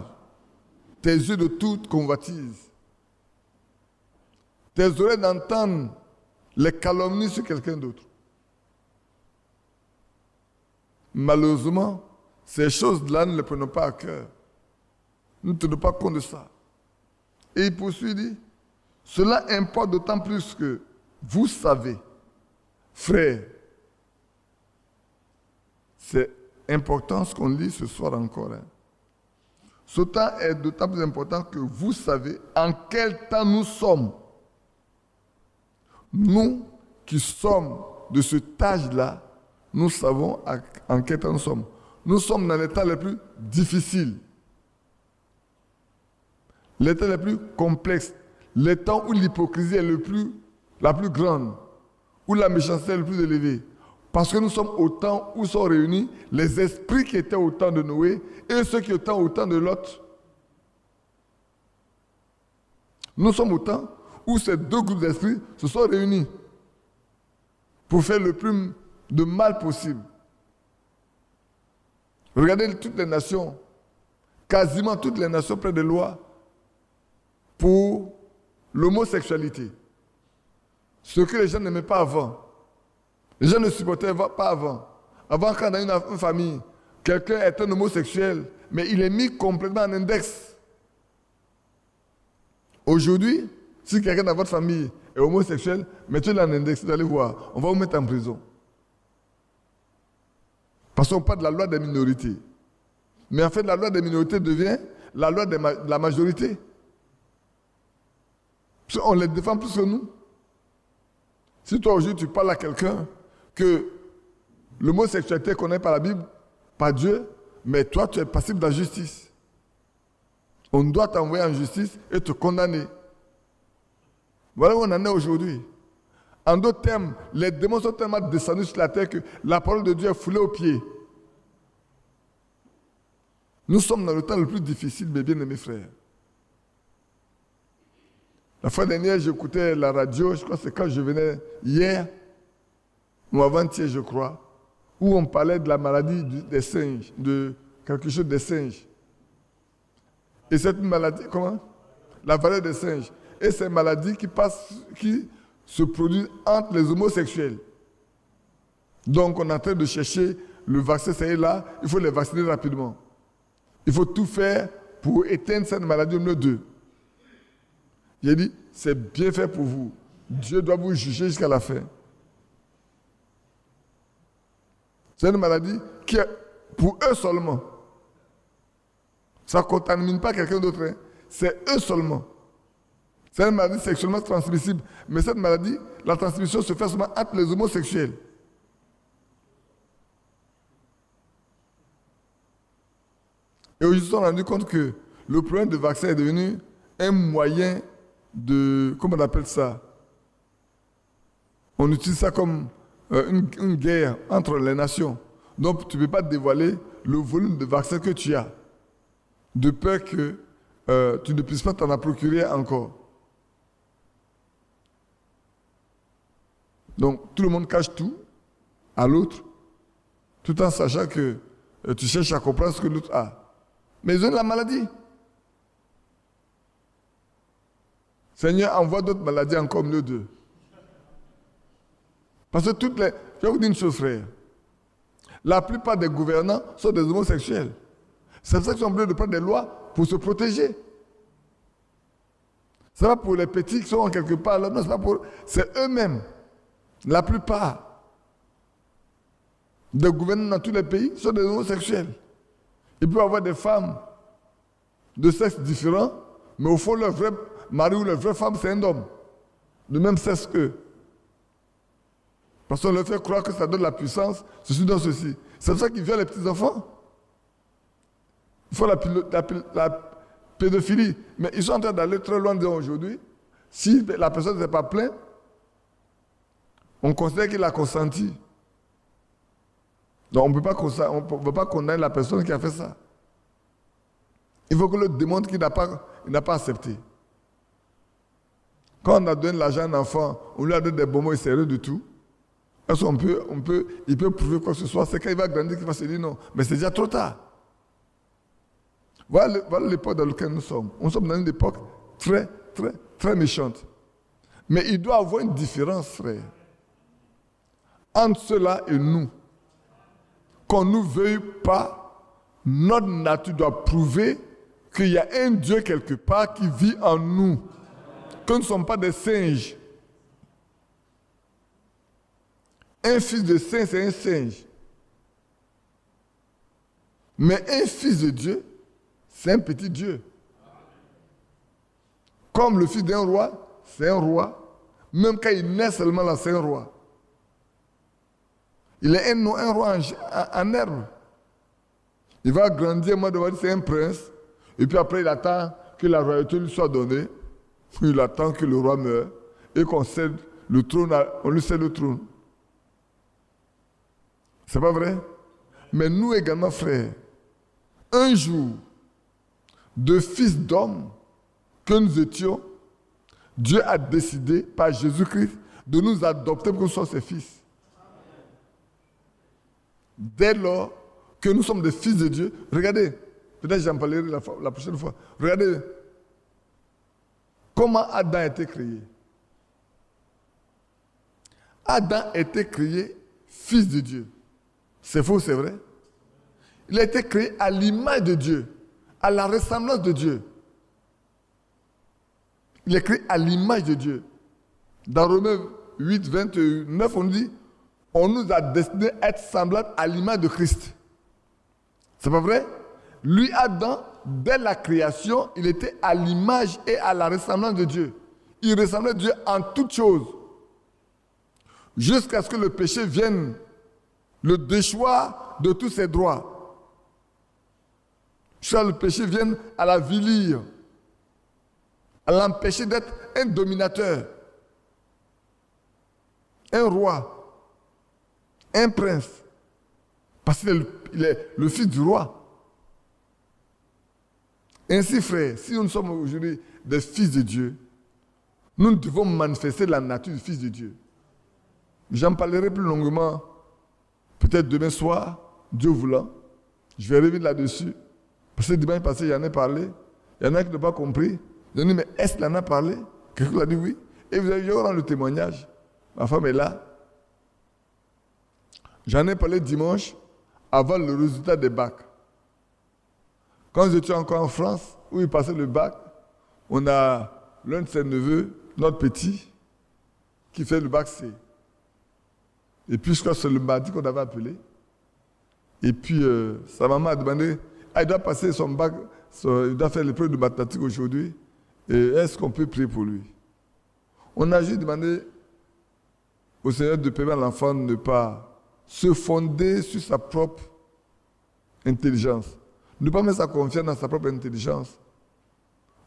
tes yeux de toute convoitise, tes oreilles d'entendre les calomnies sur quelqu'un d'autre. Malheureusement, ces choses-là, ne les prenons pas à cœur. Nous ne tenons pas compte de ça. Et il poursuit, il dit, cela importe d'autant plus que vous savez, frères, c'est important ce qu'on lit ce soir encore. Ce temps est d'autant plus important que vous savez en quel temps nous sommes. Nous qui sommes de cet âge-là, nous savons en quel temps nous sommes. Nous sommes dans les temps les plus difficiles, les temps les plus complexes, les temps où l'hypocrisie est la plus grande, où la méchanceté est le plus élevée, Parce que nous sommes au temps où sont réunis les esprits qui étaient au temps de Noé et ceux qui étaient au temps de Lot. Nous sommes au temps où ces deux groupes d'esprits se sont réunis pour faire le plus de mal possible. Regardez toutes les nations, quasiment toutes les nations prennent des lois pour l'homosexualité. Ce que les gens n'aimaient pas avant. Les gens ne supportaient pas avant. Avant, quand on a une famille, quelqu'un est un homosexuel, mais il est mis complètement en index. Aujourd'hui, si quelqu'un dans votre famille est homosexuel, mettez-le en index, vous allez voir, on va vous mettre en prison. Parce qu'on parle de la loi des minorités. Mais en fait, la loi des minorités devient la loi de la majorité. Parce qu'on les défend plus que nous. Si toi aujourd'hui tu parles à quelqu'un que l'homosexualité est connue par la Bible, par Dieu, mais toi tu es passible de la justice. On doit t'envoyer en justice et te condamner. Voilà où on en est aujourd'hui. En d'autres termes, les démons sont tellement descendus sur la terre que la parole de Dieu est foulée aux pieds. Nous sommes dans le temps le plus difficile, mes bien-aimés frères. La fois dernière, j'écoutais la radio, je crois que c'est quand je venais hier, ou avant-hier, je crois, où on parlait de la maladie des singes, de quelque chose des singes. Et cette maladie, comment? La variole des singes. Et c'est une maladie qui se produit entre les homosexuels. Donc on est en train de chercher le vaccin, ça y est là, il faut les vacciner rapidement. Il faut tout faire pour éteindre cette maladie au milieu d'eux. J'ai dit, c'est bien fait pour vous. Dieu doit vous juger jusqu'à la fin. C'est une maladie qui est pour eux seulement. Ça ne contamine pas quelqu'un d'autre. Hein. C'est eux seulement. C'est une maladie sexuellement transmissible. Mais cette maladie, la transmission se fait seulement entre les homosexuels. Et aujourd'hui, on s'est rendu compte que le problème de vaccin est devenu un moyen de... Comment on appelle ça? On utilise ça comme une guerre entre les nations. Donc, tu ne peux pas dévoiler le volume de vaccins que tu as, de peur que tu ne puisses pas t'en procurer encore. Donc, tout le monde cache tout à l'autre, tout en sachant que tu cherches à comprendre ce que l'autre a. Mais ils ont la maladie. Seigneur, envoie d'autres maladies encore au milieu d'eux. Parce que je vais vous dire une chose, frère. La plupart des gouvernants sont des homosexuels. C'est pour ça qu'ils sont obligés de prendre des lois pour se protéger. Ce n'est pas pour les petits qui sont quelque part là, non, c'est pas pour... C'est eux-mêmes. La plupart des gouvernants dans tous les pays sont des homosexuels. Il peut y avoir des femmes de sexe différent, mais au fond, leur vrai mari ou leur vraie femme, c'est un homme, de même sexe qu'eux. Parce qu'on leur fait croire que ça donne la puissance, ceci donne ceci. C'est pour ça qu'ils violent les petits-enfants. Il faut la pédophilie. Mais ils sont en train d'aller très loin aujourd'hui. Si la personne ne s'est pas plainte, on considère qu'il a consenti. Donc on ne peut pas condamner la personne qui a fait ça. Il faut que l'autre démontre qu'il n'a pas accepté. Quand on a donné l'argent à un enfant, on lui a donné des bonbons, il ne sait rien du tout. Est-ce il peut prouver quoi que ce soit. C'est quand il va grandir qu'il va se dire non. Mais c'est déjà trop tard. Voilà l'époque dans laquelle nous sommes. Nous sommes dans une époque très, très, très méchante. Mais il doit y avoir une différence, frère, entre cela et nous. Qu'on ne nous veuille pas, notre nature doit prouver qu'il y a un Dieu quelque part qui vit en nous. Que nous ne sommes pas des singes. Un fils de singe, c'est un singe. Mais un fils de Dieu, c'est un petit Dieu. Comme le fils d'un roi, c'est un roi. Même quand il naît seulement là, c'est un roi. Il est un roi en herbe. Il va grandir, moi, devant lui, c'est un prince. Et puis après, il attend que la royauté lui soit donnée. Il attend que le roi meure et qu'on cède le trône, on lui cède le trône. C'est pas vrai? Mais nous également, frères, un jour, de fils d'homme que nous étions, Dieu a décidé, par Jésus-Christ, de nous adopter pour que nous soyons ses fils. Dès lors que nous sommes des fils de Dieu, regardez, peut-être j'en parlerai la prochaine fois, regardez comment Adam a été créé. Adam a été créé fils de Dieu. C'est faux, c'est vrai? Il a été créé à l'image de Dieu, à la ressemblance de Dieu. Il est créé à l'image de Dieu. Dans Romains 8, 29, on dit, on nous a destiné à être semblables à l'image de Christ. C'est pas vrai? Lui, Adam, dès la création, il était à l'image et à la ressemblance de Dieu. Il ressemblait à Dieu en toutes choses. Jusqu'à ce que le péché vienne le déchoir de tous ses droits. Jusqu'à ce que le péché vienne à la vilir, à l'empêcher d'être un dominateur, un roi, un prince. Parce qu'il est le fils du roi. Ainsi, frère, si nous sommes aujourd'hui des fils de Dieu, nous devons manifester la nature du fils de Dieu. J'en parlerai plus longuement, peut-être demain soir, Dieu voulant. Je vais revenir là-dessus. Parce que dimanche passé, j'en ai parlé. Il y en a qui n'ont pas compris. Ils ont dit, mais est-ce qu'il en a parlé? Quelqu'un a dit oui. Et vous avez rendre le témoignage. Ma femme est là. J'en ai parlé dimanche avant le résultat des bacs. Quand j'étais encore en France, où il passait le bac, on a l'un de ses neveux, notre petit, qui fait le bac C. Et puis, je crois que c'est le mardi qu'on avait appelé. Et puis, sa maman a demandé, il doit passer son bac, il doit faire l'épreuve de mathématiques aujourd'hui. Et est-ce qu'on peut prier pour lui? On a juste demandé au Seigneur de permettre à l'enfant de ne pas se fonder sur sa propre intelligence. Ne pas mettre sa confiance dans sa propre intelligence.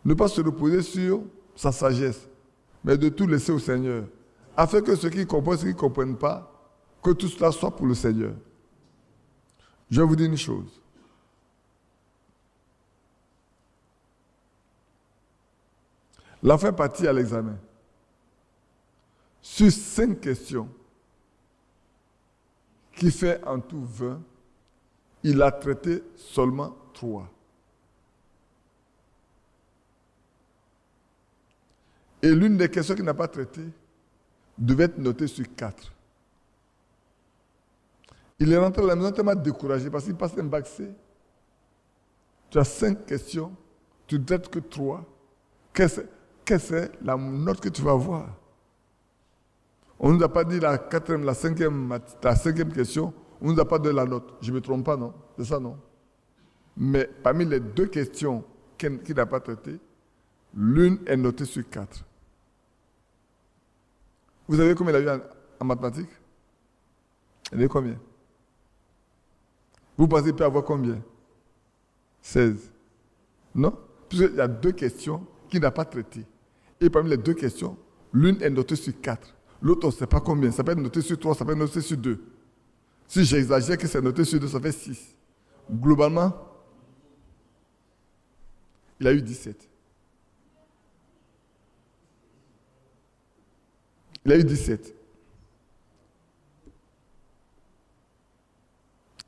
Ne pas se reposer sur sa sagesse, mais de tout laisser au Seigneur. Afin que ceux qui comprennent, ceux qui ne comprennent pas, que tout cela soit pour le Seigneur. Je vais vous dire une chose. L'enfant est parti à l'examen. Sur 5 questions, qui fait en tout 20, il a traité seulement 3. Et l'une des questions qu'il n'a pas traitées devait être notée sur 4. Il est rentré à la maison tellement découragé parce qu'il passe un bac C. Tu as 5 questions, tu ne traites que 3. Qu'est-ce que c'est la note que tu vas avoir? On ne nous a pas dit la 4e, la 5e question, on ne nous a pas donné la note. Je ne me trompe pas, non? C'est ça, non? Mais parmi les 2 questions qu'il n'a pas traitées, l'une est notée sur 4. Vous savez combien il a eu en mathématiques? Il a eu combien? Vous pensez qu'il peut avoir combien? 16. Non? Puisqu'il y a 2 questions qu'il n'a pas traitées. Et parmi les 2 questions, l'une est notée sur 4. L'autre, on ne sait pas combien. Ça peut être noté sur 3, ça peut être noté sur 2. Si j'exagère que c'est noté sur 2, ça fait 6. Globalement, il a eu 17. Il a eu 17.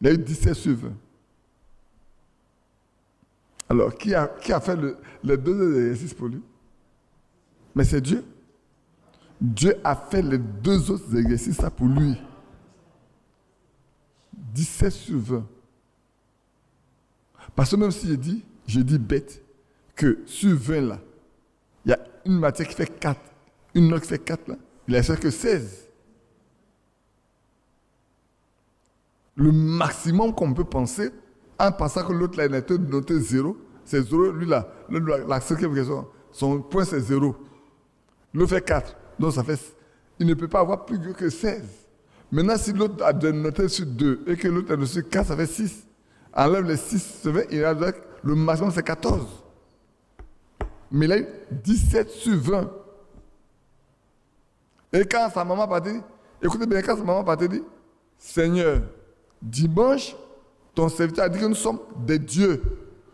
Il a eu 17 sur 20. Alors, qui a fait les 2 exercices pour lui? Mais c'est Dieu. Dieu a fait les 2 autres exercices pour lui. 17 sur 20. Parce que même si je dis bête, que sur 20 là, il y a une matière qui fait 4, une autre qui fait 4 là, il a fait que 16. Le maximum qu'on peut penser, en pensant que l'autre là, il a été noté 0, c'est 0, lui là, la 5e question, son point c'est 0. L'autre fait 4. Donc ça fait, il ne peut pas avoir plus que 16. Maintenant, si l'autre a noté sur 2 et que l'autre a noté sur 4, ça fait 6. Enlève les 6, ça fait, le maximum c'est 14. Mais il a eu 17 sur 20. Et quand sa maman partit, écoutez bien, quand sa maman partit, dit, Seigneur, Dimanche, ton serviteur a dit que nous sommes des dieux.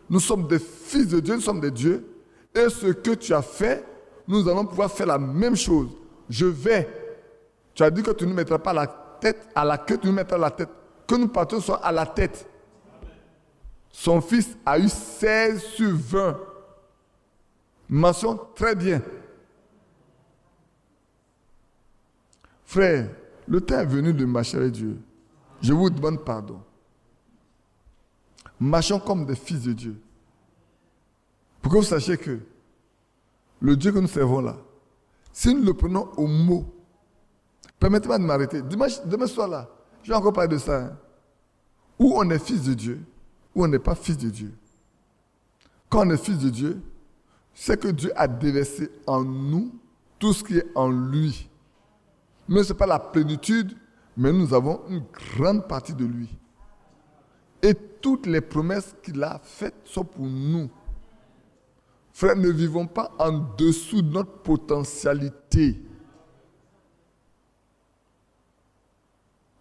Nous sommes des fils de Dieu, nous sommes des dieux. Et ce que tu as fait, nous allons pouvoir faire la même chose. Je vais. Tu as dit que tu ne mettras pas la tête à la queue, tu nous mettras la tête. Que nous partions soit à la tête. Son fils a eu 16 sur 20. Mention très bien. Frère, le temps est venu de marcher avec Dieu. Je vous demande pardon. Marchons comme des fils de Dieu. Pour que vous sachiez que le Dieu que nous servons là, si nous le prenons au mot, permettez-moi de m'arrêter. Demain soir là, je vais encore parler de ça. Hein. Ou on est fils de Dieu, ou on n'est pas fils de Dieu. Quand on est fils de Dieu, c'est que Dieu a déversé en nous tout ce qui est en lui. Mais ce n'est pas la plénitude, mais nous avons une grande partie de lui. Et toutes les promesses qu'il a faites sont pour nous. Frères, ne vivons pas en dessous de notre potentialité.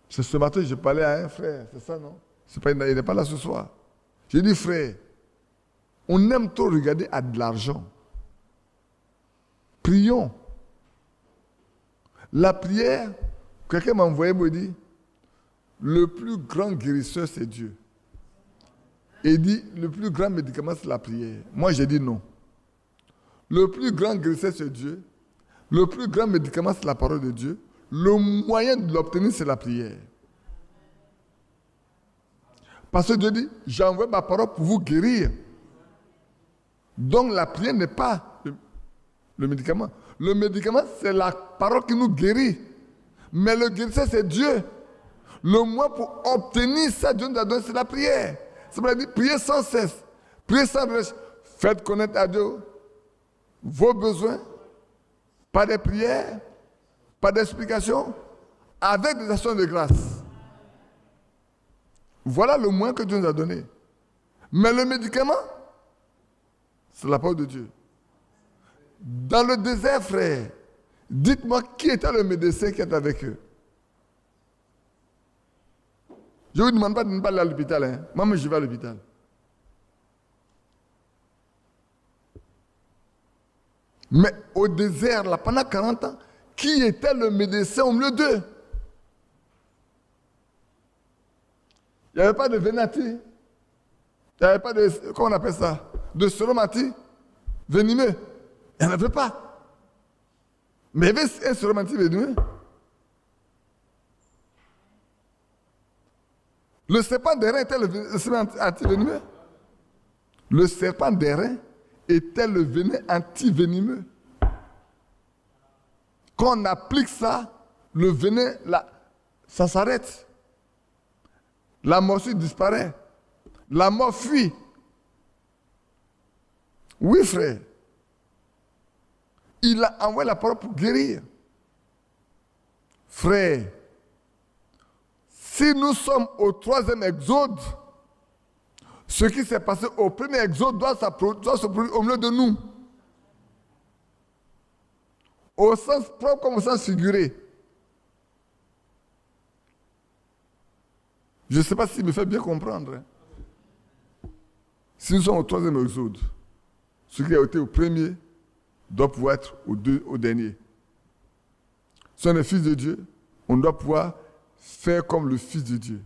C'est ce matin que je parlais à un frère, c'est ça, non? Il n'est pas là ce soir. J'ai dit, frère, on aime trop regarder à de l'argent. Prions. La prière, quelqu'un m'a envoyé me dit, le plus grand guérisseur, c'est Dieu. Et il dit, le plus grand médicament, c'est la prière. Moi, j'ai dit non. Le plus grand guérisseur, c'est Dieu. Le plus grand médicament, c'est la parole de Dieu. Le moyen de l'obtenir, c'est la prière. Parce que Dieu dit, j'envoie ma parole pour vous guérir. Donc la prière n'est pas le médicament. Le médicament, c'est la parole qui nous guérit. Mais le guérisseur, c'est Dieu. Le moyen pour obtenir ça, Dieu nous a donné, c'est la prière. Ça veut dire, priez sans cesse. Priez sans relâche. Faites connaître à Dieu vos besoins. Pas de prières, pas d'explications, avec des actions de grâce. Voilà le moyen que Dieu nous a donné. Mais le médicament, c'est la parole de Dieu. Dans le désert, frère, dites-moi qui était le médecin qui était avec eux. Je ne vous demande pas de ne pas aller à l'hôpital. Hein. Moi, je vais à l'hôpital. Mais au désert, là, pendant 40 ans, qui était le médecin au milieu d'eux? Il n'y avait pas de vénati. Il n'y avait pas de, comment on appelle ça? De séromati venimeux. Il n'y en avait pas. Mais il y avait un séromati venimeux. Le serpent d'airain était le serpent venimeux. Le serpent d'airain était le venin anti-venimeux. Quand on applique ça, le venin, ça s'arrête. La morsure disparaît. La mort fuit. Oui, frère. Il a envoyé la parole pour guérir. Frère, si nous sommes au 3e exode, ce qui s'est passé au premier exode doit se produire au milieu de nous. Au sens propre comme au sens figuré. Je ne sais pas s'il me fait bien comprendre. Hein. Si nous sommes au 3e exode, ce qui a été au premier doit pouvoir être au dernier. Si on est fils de Dieu, on doit pouvoir faire comme le Fils de Dieu.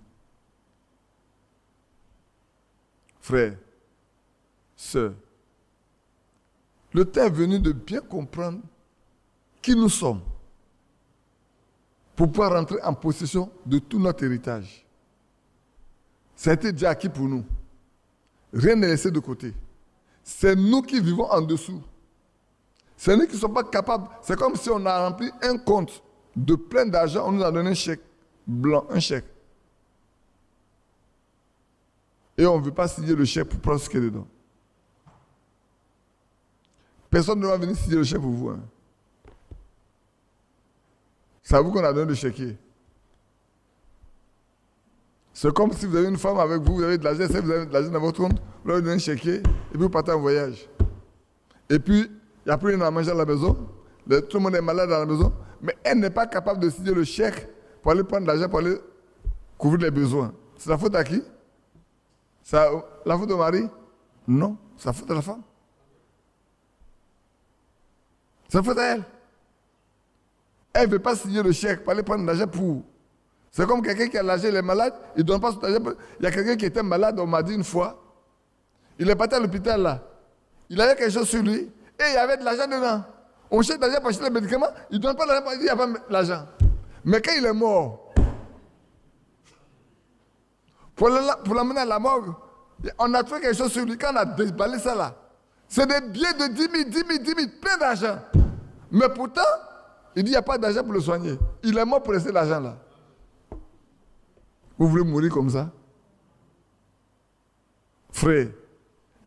Frères, sœurs, le temps est venu de bien comprendre qui nous sommes pour pouvoir rentrer en possession de tout notre héritage. Ça a été déjà acquis pour nous. Rien n'est laissé de côté. C'est nous qui vivons en dessous. C'est nous qui ne sommes pas capables. C'est comme si on a rempli un compte de plein d'argent, on nous a donné un chèque blanc, un chèque. Et on ne veut pas signer le chèque pour prendre ce qu'il y a dedans. Personne ne va venir signer le chèque pour vous. Hein. C'est à vous qu'on a donné le chéquier. C'est comme si vous avez une femme avec vous, vous avez de l'argent, si vous avez de l'argent dans votre compte, vous leur donnez un chéquier, et puis vous partez en voyage. Et puis, il n'y a plus rien à manger à la maison, tout le monde est malade à la maison, mais elle n'est pas capable de signer le chèque pour aller prendre l'argent, pour aller couvrir les besoins. C'est la faute à qui? La faute au mari? Non, c'est la faute à la femme. C'est la faute à elle. Elle ne veut pas signer le chèque pour aller prendre l'argent pour. C'est comme quelqu'un qui a l'argent, il est malade, il ne donne pas son argent. Il y a quelqu'un qui était malade, on m'a dit une fois. Il est parti à l'hôpital là. Il avait quelque chose sur lui et il y avait de l'argent dedans. On cherche de l'argent pour acheter les médicaments, il ne donne pas l'argent, il n'y a pas l'argent. Mais quand il est mort, pour l'amener à la morgue, on a trouvé quelque chose sur lui. Quand on a déballé ça là, c'est des billets de 10 000, 10 000, 10 000, plein d'argent. Mais pourtant, il dit qu'il n'y a pas d'argent pour le soigner. Il est mort pour laisser l'argent là. Vous voulez mourir comme ça? Frère,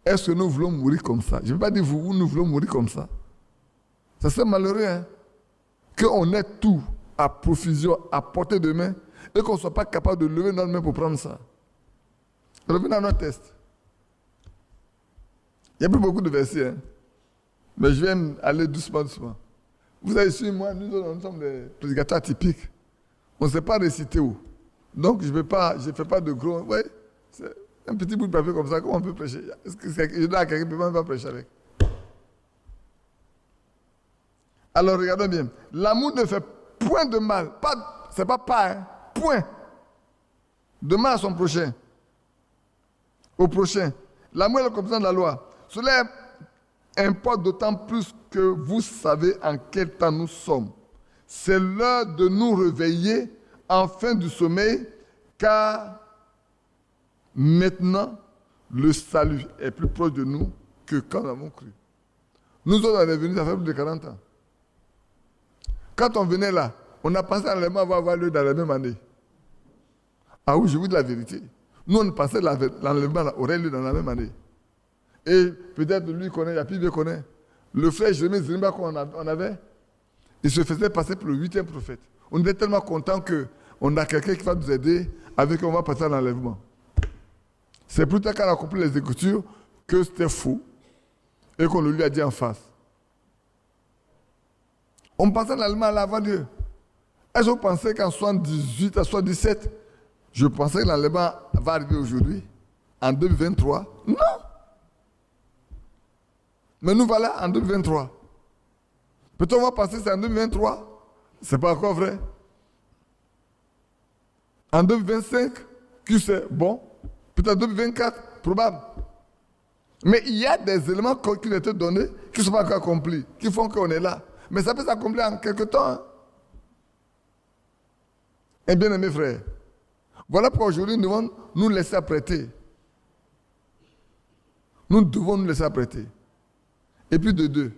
est-ce que nous voulons mourir comme ça? Je ne veux pas dire vous, nous voulons mourir comme ça. Ça serait malheureux, hein? Qu'on ait tout à profusion, à portée de main, et qu'on ne soit pas capable de lever notre main pour prendre ça. Revenons à notre test. Il n'y a plus beaucoup de versets, hein? Mais je viens aller doucement, doucement. Vous avez su, moi, nous sommes des prédicateurs atypiques. On ne sait pas réciter où. Donc, je ne fais pas de gros... Ouais, c'est un petit bout de papier comme ça, comment on peut prêcher? Est-ce que je dois à quelqu'un qui ne peut même pas prêcher avec? Alors, regardons bien. L'amour ne fait point de mal. Ce n'est pas, hein? Point. De mal à son prochain. Au prochain. L'amour est le complément de la loi. Cela importe d'autant plus que vous savez en quel temps nous sommes. C'est l'heure de nous réveiller en fin du sommeil, car maintenant, le salut est plus proche de nous que quand nous avons cru. Nous autres, on est venus, ça fait plus de 40 ans. Quand on venait là, on a pensé l'enlèvement va avoir lieu dans la même année. Ah oui, je vous dis la vérité. Nous, on pensait que l'enlèvement aurait lieu dans la même année. Et peut-être lui connaît, Yapi connaît. Le frère Jérémie Zirimba qu'on avait, il se faisait passer pour le 8e prophète. On était tellement contents qu'on a quelqu'un qui va nous aider, avec qui on va passer à l'enlèvement. C'est plus tard qu'on a compris les Écritures que c'était faux et qu'on le lui a dit en face. On pensait à l'enlèvement avant Dieu. Est-ce que vous pensez qu'en 78 à 77, je pensais que l'enlèvement va arriver aujourd'hui, en 2023? Non! Mais nous voilà en 2023. Peut-être on va penser que c'est en 2023. Ce n'est pas encore vrai. En 2025, qui sait? Bon. Peut-être en 2024, probable. Mais il y a des éléments qui ont été donnés qui ne sont pas encore accomplis, qui font qu'on est là. Mais ça peut s'accomplir en quelque temps. Hein? Et bien aimés frères, voilà pourquoi aujourd'hui nous devons nous laisser apprêter. Nous devons nous laisser apprêter. Et puis de deux.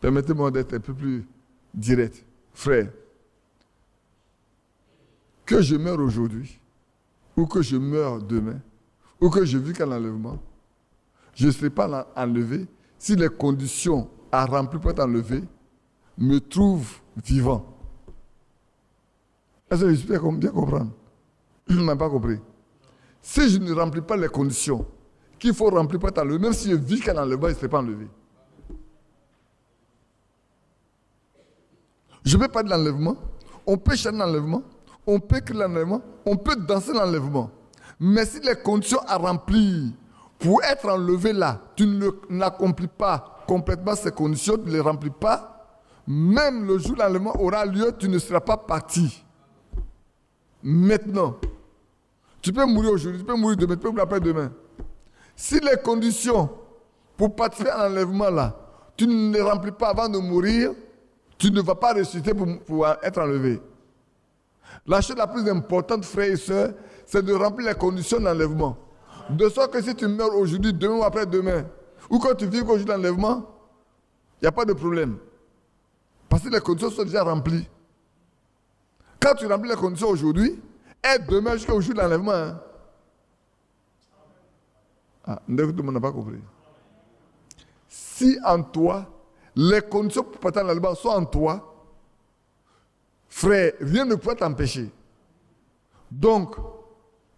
Permettez-moi d'être un peu plus direct. Frère, que je meure aujourd'hui, ou que je meure demain, ou que je vis qu'à l'enlèvement, je ne serai pas enlevé si les conditions à remplir pour être enlevé me trouvent vivant. Est-ce que j'espère bien comprendre? Je n'ai pas compris. Si je ne remplis pas les conditions qu'il faut remplir pour être enlevé, même si je vis qu'à l'enlèvement, je ne serai pas enlevé. Je ne peux pas de l'enlèvement. On peut chanter l'enlèvement. On peut écrire l'enlèvement. On peut danser l'enlèvement. Mais si les conditions à remplir pour être enlevé là, tu n'accomplis pas complètement ces conditions, tu ne les remplis pas, même le jour où l'enlèvement aura lieu, tu ne seras pas parti. Maintenant, tu peux mourir aujourd'hui, tu peux mourir demain, tu peux mourir après-demain. Si les conditions pour participer à l'enlèvement là, tu ne les remplis pas avant de mourir, tu ne vas pas ressusciter pour être enlevé. La chose la plus importante, frères et sœurs, c'est de remplir les conditions de l'enlèvement. De sorte que si tu meurs aujourd'hui, demain ou après-demain, ou quand tu vis au jour de l'enlèvement, il n'y a pas de problème. Parce que les conditions sont déjà remplies. Quand tu remplis les conditions aujourd'hui, et demain jusqu'au jour de l'enlèvement, hein? Ah, tout le monde n'a pas compris. Si en toi, les conditions pour partir à l'enlèvement sont en toi, frère, rien ne pourra t'empêcher. Donc,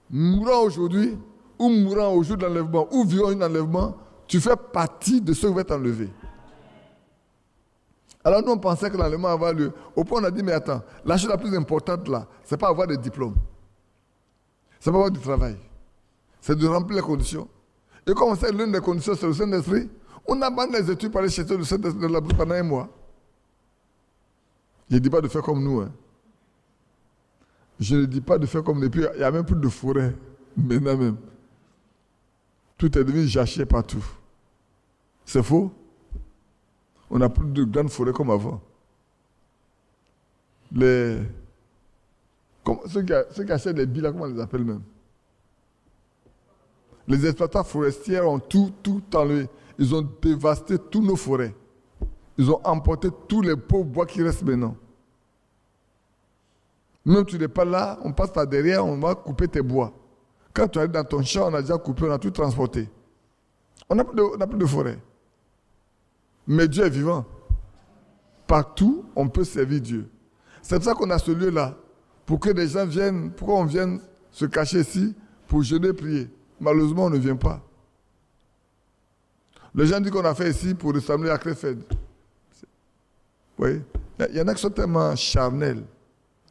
mourant aujourd'hui, ou mourant au jour de l'enlèvement, ou vivant un enlèvement, tu fais partie de ceux qui vont t'enlever. Alors nous, on pensait que l'enlèvement va avoir lieu. Au point, on a dit, mais attends, la chose la plus importante là, ce n'est pas avoir de diplôme. Ce n'est pas du travail. C'est de remplir les conditions. Et comme on sait, l'une des conditions, c'est le Saint-Esprit, on abandonne les études pour aller chercher le Saint-Esprit de la bouche pendant un mois. Je ne dis pas de faire comme nous. Hein. Je ne dis pas de faire comme les pays. Il n'y a même plus de forêt. Maintenant même. Tout est devenu jachère partout. C'est faux. On n'a plus de grandes forêts comme avant. Ceux qui achètent les billes, comment on les appelle même? Les exploitants forestiers ont tout enlevé. Ils ont dévasté toutes nos forêts. Ils ont emporté tous les pauvres bois qui restent maintenant. Même tu n'es pas là, on passe par derrière, on va couper tes bois. Quand tu arrives dans ton champ, on a déjà coupé, on a tout transporté. On n'a plus de forêt. Mais Dieu est vivant. Partout, on peut servir Dieu. C'est pour ça qu'on a ce lieu-là. Pour que les gens viennent, pourquoi on vienne se cacher ici pour jeûner et prier. Malheureusement, on ne vient pas. Les gens disent qu'on a fait ici pour ressembler à Krefeld. Oui. Il y en a qui sont tellement charnels.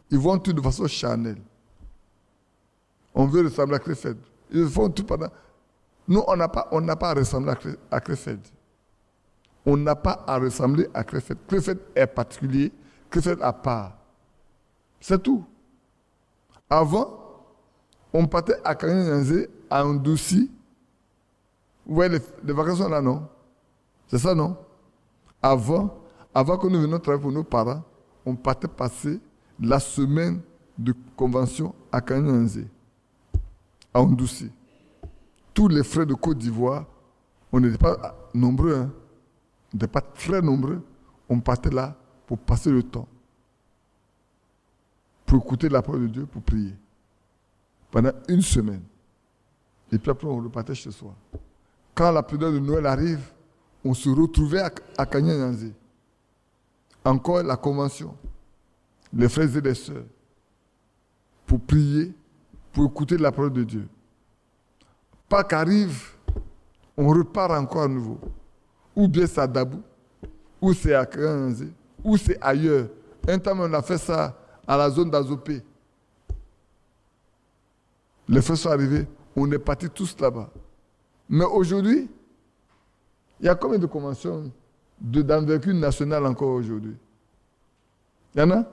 Ils vont tout de façon charnelle. On veut ressembler à Krefeld. Ils font tout pendant. Nous, on n'a pas à ressembler à Krefeld. On n'a pas à ressembler à Krefeld. Krefeld est particulier. Krefeld à part. C'est tout. Avant, on partait à Kanyanzé, à Ndouci. Vous voyez les vacances là, non? C'est ça, non? Avant que nous venions travailler pour nos parents, on partait passer la semaine de convention à Kanyanzé, à Ndouci. Tous les frères de Côte d'Ivoire, on n'était pas nombreux, hein? On n'était pas très nombreux. On partait là pour passer le temps, pour écouter la parole de Dieu, pour prier. Pendant une semaine. Et puis après, on repartait chez soi. Quand la période de Noël arrive, on se retrouvait à Kanyanzé. Encore la convention. Les frères et les sœurs. Pour prier, pour écouter la parole de Dieu. Pâques arrive, on repart encore à nouveau. Ou bien c'est à Dabou, ou c'est à Kanyanzé, ou c'est ailleurs. Un temps, on a fait ça à la zone d'Azopé. Les frères sont arrivés, on est partis tous là-bas. Mais aujourd'hui, il y a combien de conventions d'envergure nationale encore aujourd'hui? Il y en a?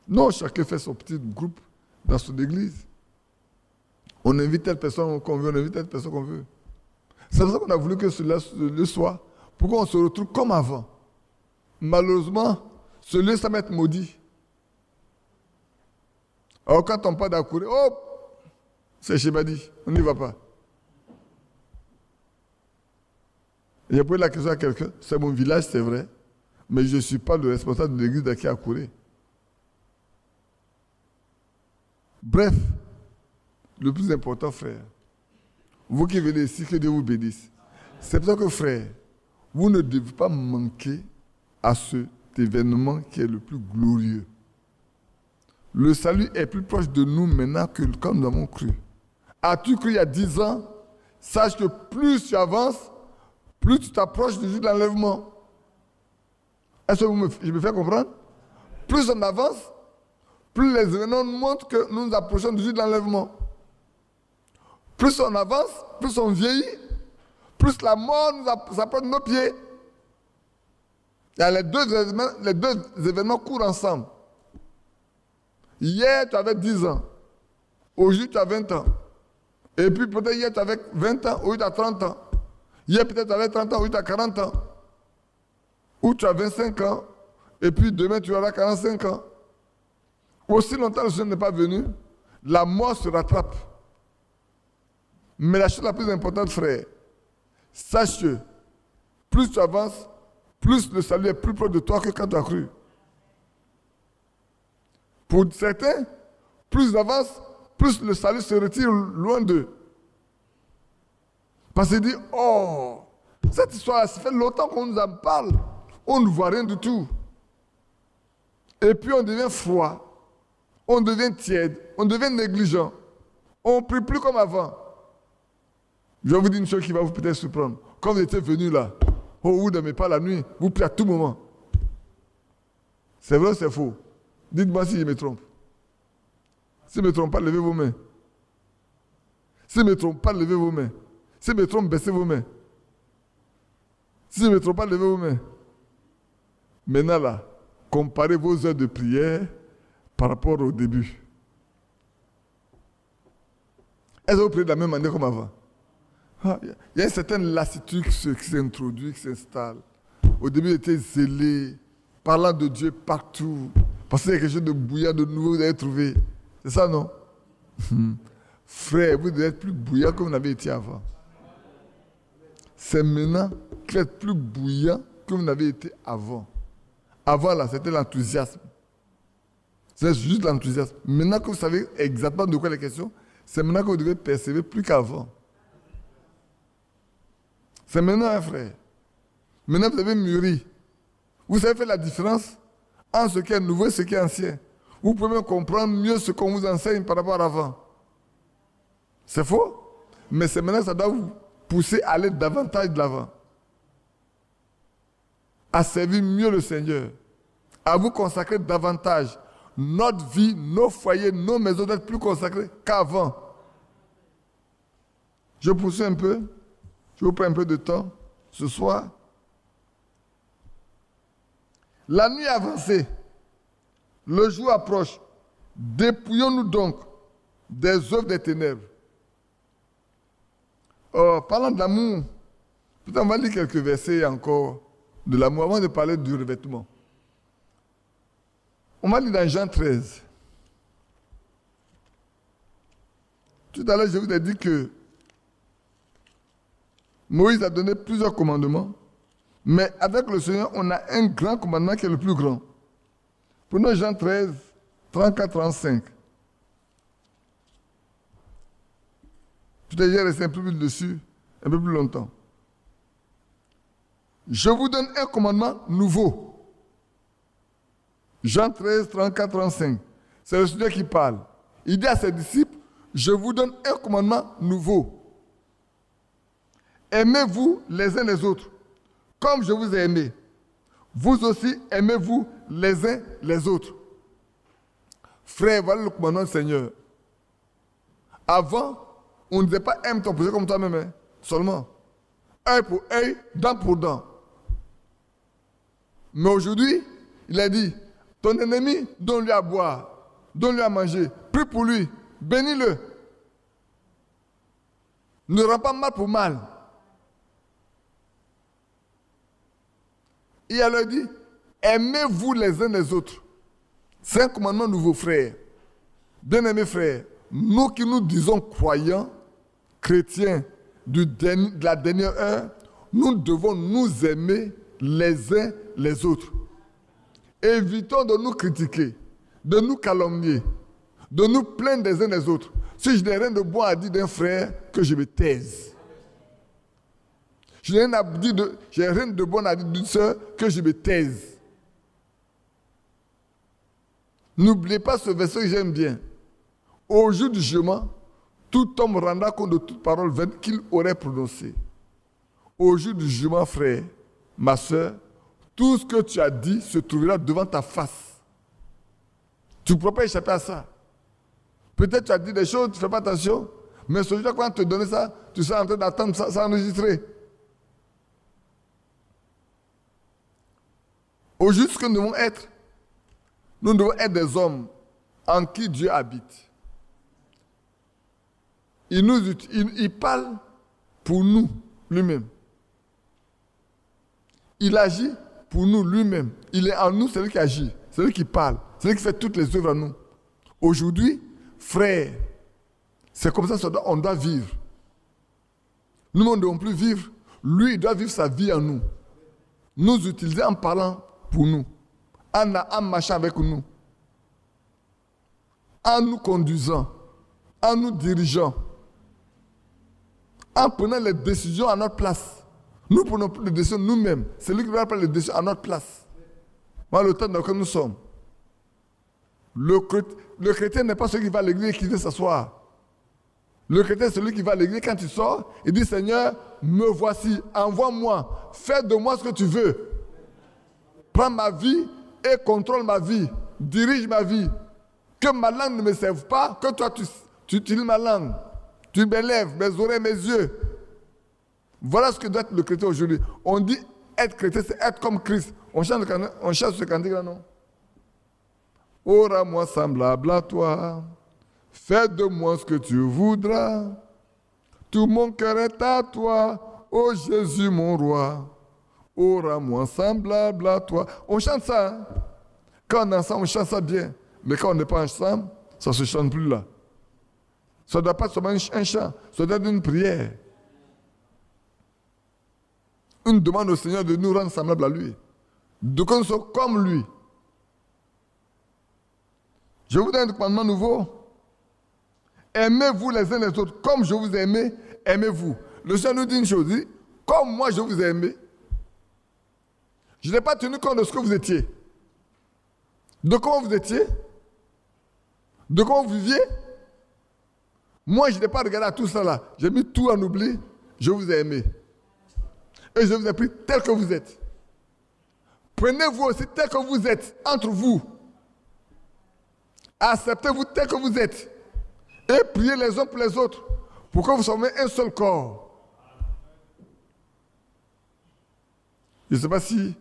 Non, chacun fait son petit groupe dans son église. On invite telle personne qu'on veut, on invite telle personne qu'on veut. C'est pour ça qu'on a voulu que cela le soit. Pourquoi on se retrouve comme avant? Malheureusement, ce lieu, ça va être maudit. Alors quand on part d'Akouré, hop, c'est Chebadi, on n'y va pas. J'ai posé la question à quelqu'un, c'est mon village, c'est vrai, mais je ne suis pas le responsable de l'église d'Aki Akouré. Bref, le plus important, frère, vous qui venez ici, que Dieu vous bénisse. C'est pour ça que, frère, vous ne devez pas manquer à cet événement qui est le plus glorieux. Le salut est plus proche de nous maintenant que quand nous avons cru. As-tu cru il y a 10 ans? Sache que plus tu avances, plus tu t'approches du jour de l'enlèvement. Est-ce que je me fais comprendre? Plus on avance, plus les événements montrent que nous nous approchons du jour de l'enlèvement. Plus on avance, plus on vieillit, plus la mort nous approche de nos pieds. Et les deux événements courent ensemble. Hier, tu avais 10 ans. Aujourd'hui, tu as 20 ans. Et puis peut-être hier, tu avais 20 ans, aujourd'hui, tu as 30 ans. Hier, peut-être tu avais 30 ans, aujourd'hui, tu as 40 ans. Ou tu as 25 ans, et puis demain, tu auras 45 ans. Aussi longtemps que le Seigneur n'est pas venu, la mort se rattrape. Mais la chose la plus importante, frère, sache que plus tu avances, plus le salut est plus proche de toi que quand tu as cru. Pour certains, plus ils avancent, plus le salut se retire loin d'eux. Parce qu'ils disent, oh, cette histoire, ça fait longtemps qu'on nous en parle. On ne voit rien du tout. Et puis on devient froid, on devient tiède, on devient négligent. On ne prie plus comme avant. Je vais vous dire une chose qui va vous peut-être surprendre. Quand vous étiez venus là, oh, vous ne dormez pas la nuit, vous priez à tout moment. C'est vrai ou c'est faux? Dites-moi si je me trompe. Si je ne me trompe pas, levez vos mains. Si je ne me trompe pas, levez vos mains. Si je me trompe, baissez vos mains. Si je ne me trompe pas, levez vos mains. Maintenant là, comparez vos heures de prière par rapport au début. Est-ce que vous priez de la même manière comme avant? Il y a une certaine lassitude qui s'introduit, qui s'installe. Au début, j'étais zélé, parlant de Dieu partout. Parce qu'il y a quelque chose de bouillant, de nouveau, vous avez trouvé. C'est ça, non? Frère, vous devez être plus bouillant que vous n'avez été avant. C'est maintenant que vous êtes plus bouillant que vous n'avez été avant. Avant, là, c'était l'enthousiasme. C'est juste l'enthousiasme. Maintenant que vous savez exactement de quoi il est question, c'est maintenant que vous devez persévérer plus qu'avant. C'est maintenant, hein, frère. Maintenant, vous avez mûri. Vous savez faire la différence entre ce qui est nouveau et ce qui est ancien. Vous pouvez même comprendre mieux ce qu'on vous enseigne par rapport à avant. C'est faux? Mais c'est maintenant que ça doit vous pousser à aller davantage de l'avant. À servir mieux le Seigneur. À vous consacrer davantage. Notre vie, nos foyers, nos maisons doivent être plus consacrés qu'avant. Je poursuis un peu. Je vous prends un peu de temps ce soir. La nuit avancée, le jour approche. Dépouillons-nous donc des œuvres des ténèbres. Parlant de l'amour, peut-être on va lire quelques versets encore de l'amour avant de parler du revêtement. On va lire dans Jean 13. Tout à l'heure, je vous ai dit que Moïse a donné plusieurs commandements, mais avec le Seigneur, on a un grand commandement qui est le plus grand. Prenons Jean 13, 34-35. Peut-être que j'ai resté un peu plus dessus, un peu plus longtemps. Je vous donne un commandement nouveau. Jean 13, 34-35. C'est le Seigneur qui parle. Il dit à ses disciples, je vous donne un commandement nouveau. Aimez-vous les uns les autres, comme je vous ai aimé. Vous aussi, aimez-vous les uns les autres. Frère, voilà le commandement du Seigneur. Avant, on ne disait pas aime ton prochain comme toi-même, hein, seulement. Œil pour œil, dent pour dent. Mais aujourd'hui, il a dit, ton ennemi, donne-lui à boire, donne-lui à manger, prie pour lui, bénis-le. Ne rends pas mal pour mal. Et elle leur dit, aimez-vous les uns les autres. C'est un commandement nouveau, frère. Bien-aimés frères, nous qui nous disons croyants, chrétiens de la dernière heure, nous devons nous aimer les uns les autres. Évitons de nous critiquer, de nous calomnier, de nous plaindre des uns des autres. Si je n'ai rien de bon à dire d'un frère, que je me taise. Je n'ai rien de bon à dire d'une soeur, que je me taise. N'oubliez pas ce verset que j'aime bien. Au jour du jugement, tout homme rendra compte de toute parole vaine qu'il aurait prononcée. Au jour du jugement, frère, ma soeur, tout ce que tu as dit se trouvera devant ta face. Tu ne pourras pas échapper à ça. Peut-être tu as dit des choses, tu ne fais pas attention, mais ce jour-là, quand on te donne ça, tu seras en train d'attendre ça enregistré. Au juste que nous devons être, nous devons être des hommes en qui Dieu habite. Il parle pour nous, lui-même. Il agit pour nous, lui-même. Il est en nous, c'est lui qui agit, c'est lui qui parle, c'est lui qui fait toutes les œuvres en nous. Aujourd'hui, frère, c'est comme ça qu'on doit vivre. Nous ne devons plus vivre. Lui, il doit vivre sa vie en nous. Nous utiliser en parlant pour nous, en marchant avec nous, en nous conduisant, en nous dirigeant, en prenant les décisions à notre place. Nous prenons les décisions nous-mêmes. C'est lui qui va prendre les décisions à notre place. Dans le temps dans lequel nous sommes. Le chrétien n'est pas celui qui va à l'église et qui vient s'asseoir. Le chrétien, c'est celui qui va à l'église quand il sort, il dit, Seigneur, me voici, envoie-moi, fais de moi ce que tu veux. Prends ma vie et contrôle ma vie. Dirige ma vie. Que ma langue ne me serve pas, que toi tu utilises ma langue. Tu mes lèvres, mes oreilles, mes yeux. Voilà ce que doit être le chrétien aujourd'hui. On dit être chrétien, c'est être comme Christ. On chante ce cantique-là, non? Ô rends-moi semblable à toi, fais de moi ce que tu voudras. Tout mon cœur est à toi, ô Jésus mon roi. Ô rends-moi semblable à toi. On chante ça. Hein? Quand on est ensemble, on chante ça bien. Mais quand on n'est pas ensemble, ça ne se chante plus là. Ça ne doit pas être seulement un chant, ça doit être une prière. Une demande au Seigneur de nous rendre semblables à lui. De qu'on soit comme lui. Je vous donne un commandement nouveau. Aimez-vous les uns les autres. Comme je vous ai aimé, aimez-vous. Le Seigneur nous dit une chose. Il dit, comme moi je vous ai aimé. Je n'ai pas tenu compte de ce que vous étiez. De comment vous étiez. De comment vous viviez. Moi, je n'ai pas regardé à tout ça là. J'ai mis tout en oubli. Je vous ai aimé. Et je vous ai pris tel que vous êtes. Prenez-vous aussi tel que vous êtes, entre vous. Acceptez-vous tel que vous êtes. Et priez les uns pour les autres. Pour que vous soyez un seul corps. Je ne sais pas si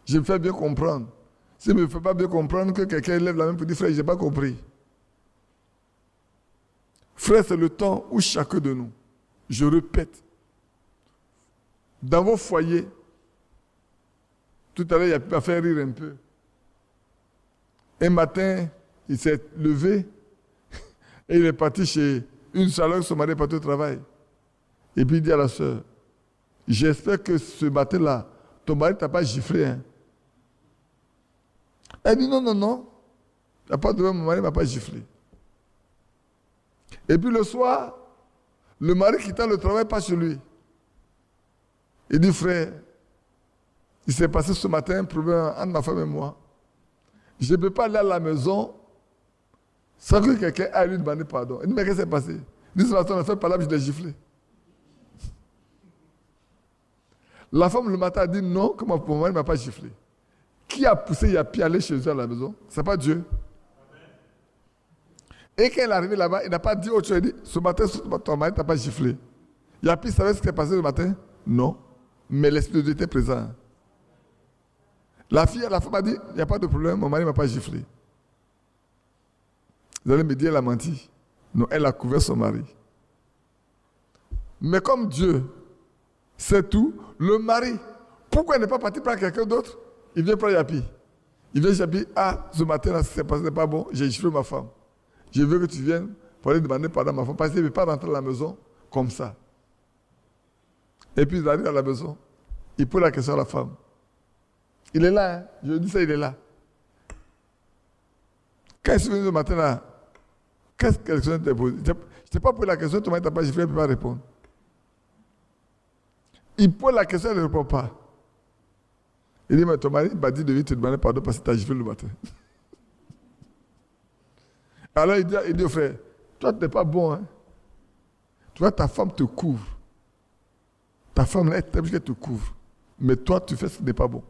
je me fais bien comprendre. Si je ne me fais pas bien comprendre, que quelqu'un lève la main pour dire, frère, je n'ai pas compris. Frère, c'est le temps où chacun de nous, je répète, dans vos foyers, tout à l'heure, il a pu me faire rire un peu. Un matin, il s'est levé et il est parti chez une soeur alors que son mari est parti au travail. Et puis il dit à la soeur, j'espère que ce matin-là, ton mari ne t'a pas giflé. Hein? Elle dit non, non, non. Il n'y a pas de problème, mon mari ne m'a pas giflé. Et puis le soir, le mari quittant le travail passe chez lui. Il dit, frère, il s'est passé ce matin un problème entre ma femme et moi. Je ne peux pas aller à la maison sans que quelqu'un aille lui demander pardon. Il dit, mais qu'est-ce qui s'est passé? Il dit, ce matin, on a fait par là, je l'ai giflé. La femme le matin a dit, non, que mon mari ne m'a pas giflé. Qui a poussé Yapi à aller chez eux à la maison? Ce n'est pas Dieu. Et quand il est arrivé là-bas, il n'a pas dit autre chose. Il dit, ce matin, ton mari ne t'a pas giflé. Yapi savait ce qui s'est passé le matin? Non. Mais l'Esprit de Dieu était présent. La femme a dit, il n'y a pas de problème, mon mari ne m'a pas giflé. Vous allez me dire, elle a menti. Non, elle a couvert son mari. Mais comme Dieu sait tout, le mari, pourquoi il n'est pas parti prendre quelqu'un d'autre? Il vient prendre Yapi. Il vient Yapi, ah, ce matin-là, ce qui s'est passé n'est pas bon, j'ai giflé ma femme. Je veux que tu viennes pour aller demander pardon à ma femme, parce qu'il ne veut pas rentrer à la maison comme ça. Et puis il arrive à la maison, il pose la question à la femme. Il est là, hein? Je dis ça, il est là. Quand il est venu ce matin-là, qu'est-ce que la question t'a posée? Je ne t'ai pas posé la question, ton mari t'a pas giflé, il ne peut pas répondre. Il pose la question, il ne répond pas. Il dit, mais ton mari m'a dit de venir te demander pardon parce que tu as giflé le matin. Alors il dit au frère, toi tu n'es pas bon. Hein? Tu vois, ta femme te couvre. Ta femme, elle t'aime qu'elle te couvre. Mais toi, tu fais ce qui n'est pas bon.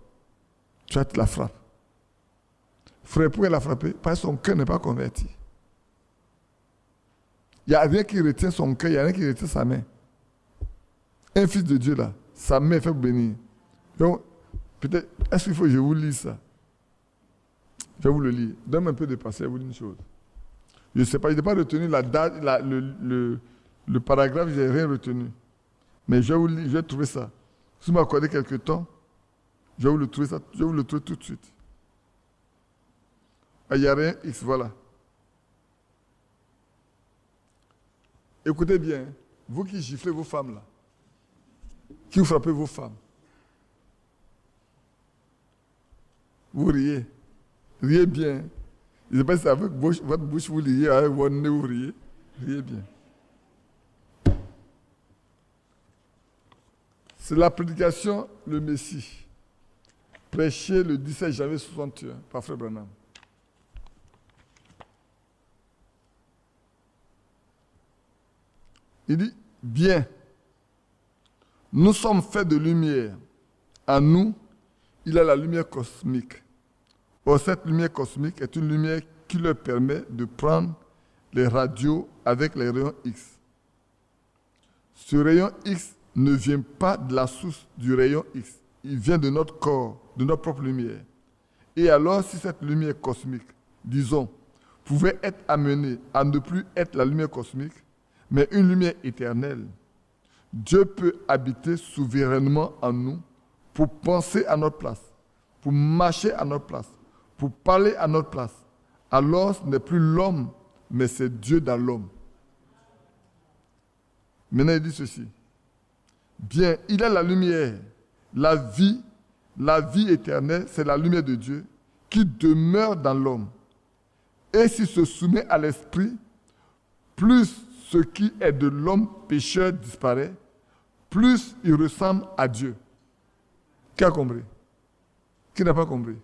Tu la frappes. Frère, pourquoi elle l'a frappé? Parce que son cœur n'est pas converti. Il n'y a rien qui retient son cœur, il n'y a rien qui retient sa main. Un fils de Dieu, là, sa main fait bénir. Donc, peut-être, est-ce qu'il faut que je vous lise ça? Je vais vous le lire. Donne-moi un peu de patience, je vais vous dire une chose. Je ne sais pas, je n'ai pas retenu la date, le paragraphe, je n'ai rien retenu. Mais je vais vous lire, je vais trouver ça. Si vous m'accordez quelques temps, je vais vous le trouver, je vais vous le trouver tout de suite. Ah, il n'y a rien, X, voilà. Écoutez bien, vous qui giflez vos femmes là, qui vous frappez vos femmes, vous riez. Riez bien. Je ne sais pas si avec votre bouche vous riez, avec votre nez vous riez. Riez bien. C'est la prédication, le Messie, prêchée le 17 janvier 61 par Frère Branham. Il dit, bien, nous sommes faits de lumière. En nous, il a la lumière cosmique. Or, cette lumière cosmique est une lumière qui leur permet de prendre les radios avec les rayons X. Ce rayon X ne vient pas de la source du rayon X. Il vient de notre corps, de notre propre lumière. Et alors, si cette lumière cosmique, disons, pouvait être amenée à ne plus être la lumière cosmique, mais une lumière éternelle, Dieu peut habiter souverainement en nous pour penser à notre place, pour marcher à notre place, pour parler à notre place. Alors, ce n'est plus l'homme, mais c'est Dieu dans l'homme. Maintenant, il dit ceci. Bien, il est la lumière, la vie éternelle, c'est la lumière de Dieu qui demeure dans l'homme. Et s'il se soumet à l'esprit, plus ce qui est de l'homme pécheur disparaît, plus il ressemble à Dieu. Qui a compris? Qui n'a pas compris?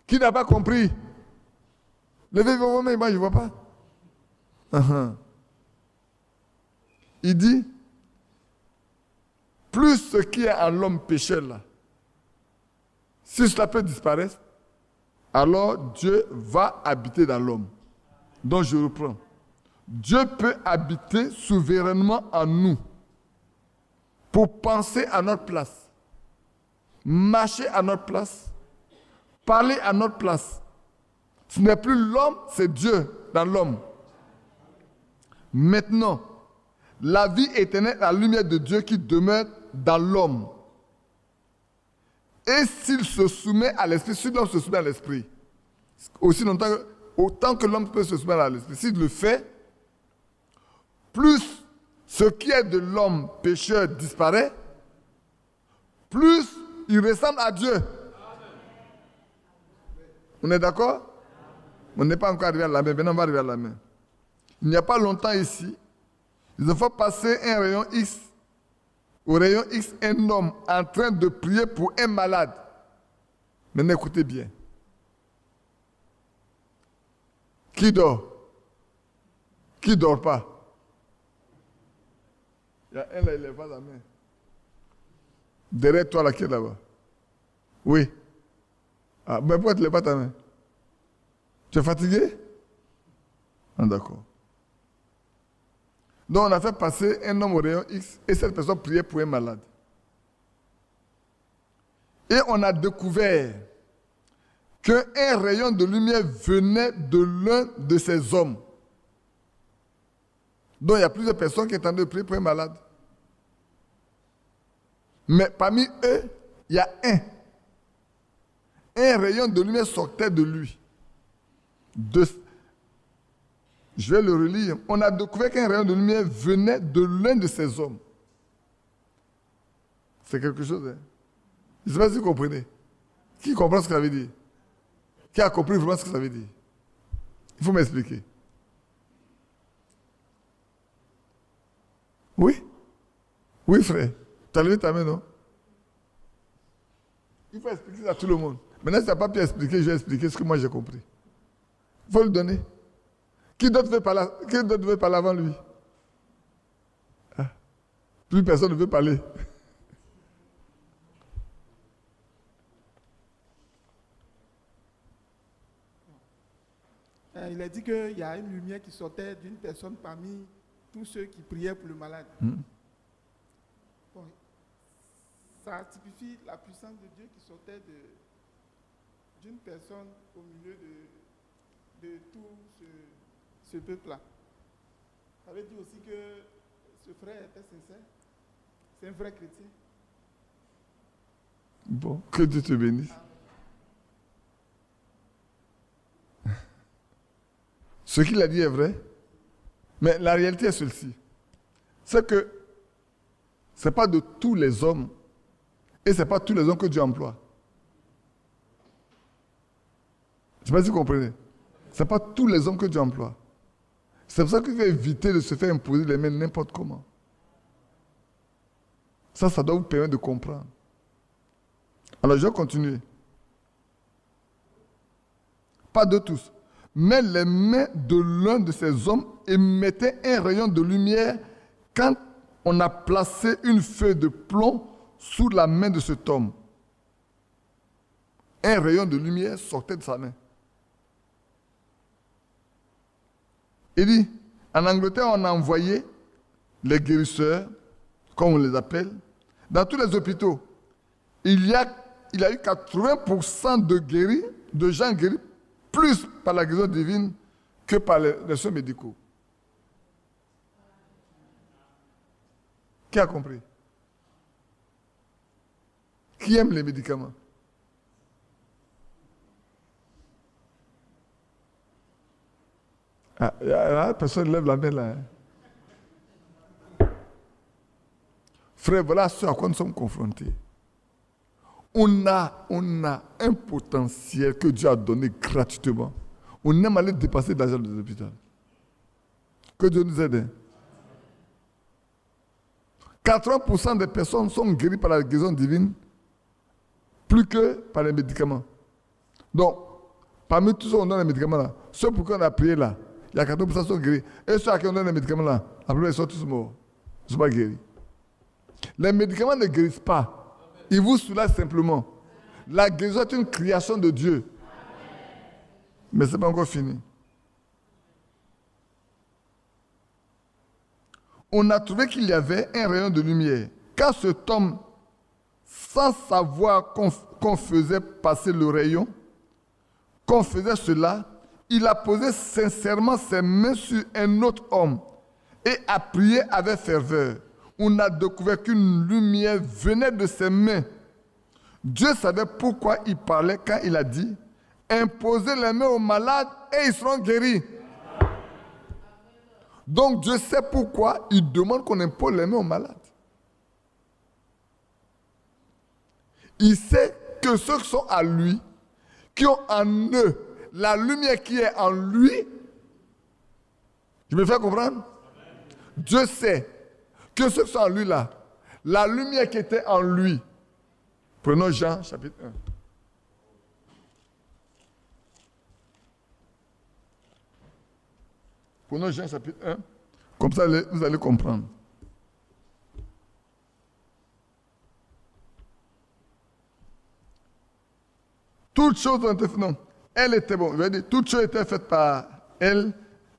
Qui n'a pas compris? Levez vos mains, moi je ne vois pas. Il dit, plus ce qui est en l'homme pécheur là, si cela peut disparaître, alors Dieu va habiter dans l'homme. Donc je reprends. Dieu peut habiter souverainement en nous pour penser à notre place, marcher à notre place, parler à notre place. Ce n'est plus l'homme, c'est Dieu dans l'homme. Maintenant, la vie éternelle, la lumière de Dieu qui demeure dans l'homme. Et s'il se soumet à l'esprit, si l'homme se soumet à l'esprit, aussi longtemps autant que l'homme peut se soumettre à l'esprit, s'il le fait, plus ce qui est de l'homme pécheur disparaît, plus il ressemble à Dieu. On est d'accord? On n'est pas encore arrivé à la main, maintenant on va arriver à la main. Il n'y a pas longtemps ici, il faut passer un rayon X. Au rayon X, un homme en train de prier pour un malade. Maintenant, écoutez bien. Qui dort? Qui ne dort pas? Il y a un là, il lève pas la main. Derrière toi, là, qui est là-bas? Oui. Ah, mais pourquoi tu ne lèves pas ta main? Tu es fatigué? Ah, d'accord. Donc, on a fait passer un homme au rayon X et cette personne priait pour un malade. Et on a découvert qu'un rayon de lumière venait de l'un de ces hommes. Donc, il y a plusieurs personnes qui étaient en train de prier pour un malade. Mais parmi eux, il y a un rayon de lumière sortait de lui. Je vais le relire. On a découvert qu'un rayon de lumière venait de l'un de ces hommes. C'est quelque chose, hein? Je ne sais pas si vous comprenez. Qui comprend ce que ça veut dire? Qui a compris vraiment ce que ça veut dire? Il faut m'expliquer. Oui? Oui, frère. Tu as levé ta main, non? Il faut expliquer ça à tout le monde. Maintenant, si tu n'as pas pu expliquer, je vais expliquer ce que moi j'ai compris. Il faut le donner. Qui d'autre veut parler avant lui? Ah. Plus personne ne veut parler. Il a dit qu'il y a une lumière qui sortait d'une personne parmi tous ceux qui priaient pour le malade. Bon, ça typifie la puissance de Dieu qui sortait d'une personne au milieu de tout ce peuple-là. Ça veut dire aussi que ce frère était sincère. C'est un vrai chrétien. Bon, que Dieu te bénisse. Ce qu'il a dit est vrai, mais la réalité est celle-ci. C'est que ce n'est pas de tous les hommes, et ce n'est pas tous les hommes que Dieu emploie. Je ne sais pas si vous comprenez. Ce n'est pas tous les hommes que Dieu emploie. C'est pour ça qu'il faut éviter de se faire imposer les mains n'importe comment. Ça doit vous permettre de comprendre. Alors je vais continuer. Pas de tous. Mais les mains de l'un de ces hommes émettaient un rayon de lumière quand on a placé une feuille de plomb sous la main de cet homme. Un rayon de lumière sortait de sa main. Il dit, en Angleterre, on a envoyé les guérisseurs, comme on les appelle, dans tous les hôpitaux, il y a eu 80% de gens guéris, plus par la guérison divine que par les soins médicaux. Qui a compris? Qui aime les médicaments? Personne ne lève la main là. Frère, voilà ce à quoi nous sommes confrontés. On a un potentiel que Dieu a donné gratuitement. On aime aller dépasser l'argent des hôpitaux. Que Dieu nous aide. 80% des personnes sont guéries par la guérison divine plus que par les médicaments. Donc, parmi tous ceux qui ont donné les médicaments là, ceux pour qui on a prié là, il y a 80% qui sont guéris. Et ceux à qui on donne les médicaments là, après ils sont tous morts. Ils ne sont pas guéris. Les médicaments ne guérissent pas. Ils vous soulagent simplement. La guérison est une création de Dieu. Mais ce n'est pas encore fini. On a trouvé qu'il y avait un rayon de lumière. Quand cet homme, sans savoir qu'on faisait passer le rayon, qu'on faisait cela, il a posé sincèrement ses mains sur un autre homme et a prié avec ferveur. On a découvert qu'une lumière venait de ses mains. Dieu savait pourquoi il parlait quand il a dit « Imposez les mains aux malades et ils seront guéris ». Donc Dieu sait pourquoi il demande qu'on impose les mains aux malades. Il sait que ceux qui sont à lui, qui ont en eux la lumière qui est en lui, je me fais comprendre? Dieu sait que ceux qui sont en lui là, la lumière qui était en lui. Prenons Jean chapitre 1. Prenons Jean chapitre 1. Comme ça, vous allez comprendre. Toutes choses ont été faites. Non, elle était bonne. Je veux dire, toutes choses étaient faites par elle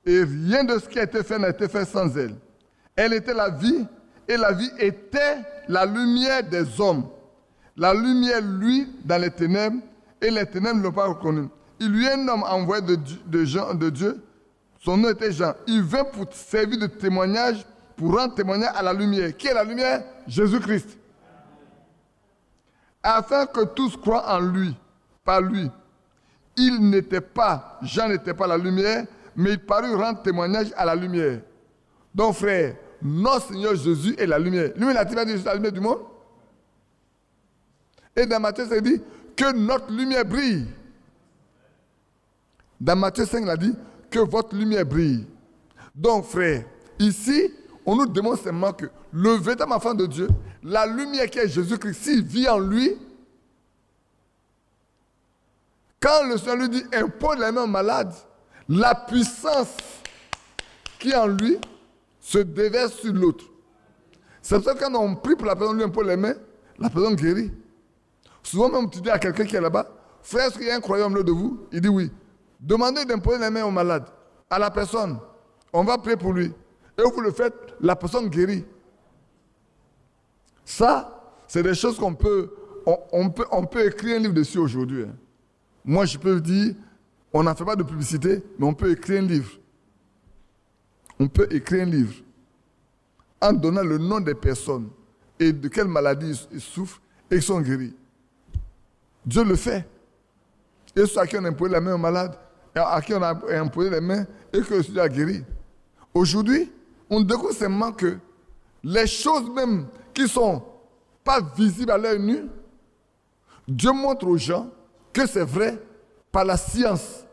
et rien de ce qui a été fait n'a été fait sans elle. Elle était la vie et la vie était la lumière des hommes. La lumière, lui, dans les ténèbres et les ténèbres ne l'ont pas reconnu. Il lui est un homme envoyé de Dieu. Son nom était Jean. Il vint pour servir de témoignage, pour rendre témoignage à la lumière. Qui est la lumière? Jésus-Christ. Afin que tous croient en lui, par lui. Il n'était pas, Jean n'était pas la lumière, mais il parut rendre témoignage à la lumière. Donc frère, notre Seigneur Jésus est la lumière. Lui, n'a-t-il pas dit la lumière du monde? Et dans Matthieu, ça dit que notre lumière brille. Dans Matthieu 5, il a dit que votre lumière brille. Donc, frère, ici, on nous demande simplement que le véritable enfant de Dieu, la lumière qui est Jésus-Christ, s'il vit en lui, quand le Seigneur lui dit impose les mains aux malades, la puissance qui est en lui se déverse sur l'autre. C'est pour ça que quand on prie pour la personne, lui impose les mains, la personne guérit. Souvent même tu dis à quelqu'un qui est là-bas, frère, est-ce qu'il y a un croyant au milieu de vous? Il dit oui. Demandez d'imposer les mains aux malades, à la personne. On va prier pour lui. Et vous le faites, la personne guérit. Ça, c'est des choses qu'on peut, on peut écrire un livre dessus aujourd'hui. Hein. Moi, je peux dire, on n'en fait pas de publicité, mais on peut écrire un livre. On peut écrire un livre en donnant le nom des personnes et de quelle maladie ils souffrent et ils sont guéris. Dieu le fait. Et ceux à qui on a imposé la main aux malades, à qui on a imposé les mains et que celui a guéri. Aujourd'hui, on découvre simplement que les choses même qui ne sont pas visibles à l'œil nu, Dieu montre aux gens que c'est vrai par la science.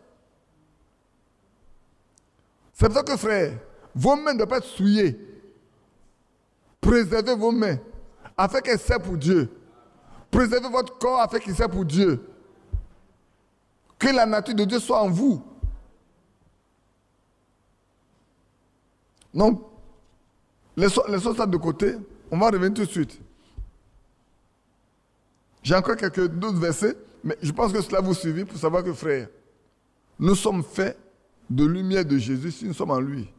C'est pour ça que, frère, vos mains ne doivent pas être souillées. Préservez vos mains afin qu'elles servent pour Dieu. Préservez votre corps afin qu'il serve pour Dieu. Que la nature de Dieu soit en vous. Donc, laissons ça de côté. On va revenir tout de suite. J'ai encore d'autres versets, mais je pense que cela vous suffit pour savoir que, frère, nous sommes faits de lumière de Jésus si nous sommes en lui.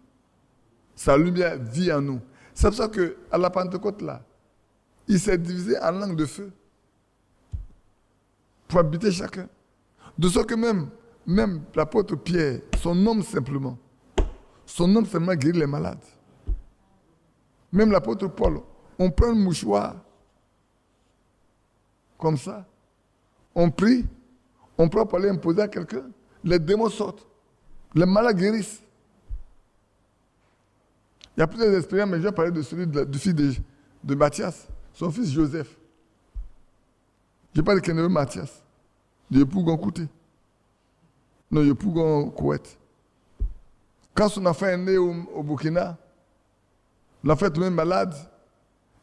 Sa lumière vit en nous. C'est pour ça qu'à la Pentecôte, là, il s'est divisé en langue de feu pour habiter chacun. De sorte que même l'apôtre Pierre, son nom simplement guérit les malades. Même l'apôtre Paul, on prend un mouchoir, comme ça, on prie, on prend pour aller imposer à quelqu'un, les démons sortent, les malades guérissent. Il y a plusieurs expériences, mais je vais parler de celui du fils de Matthias, son fils Joseph. Je parle de Kenewe Matthias, de Pougon Kouté. Non, de Pougon Kouet. Quand son enfant est né au Burkina, l'enfant est tombé malade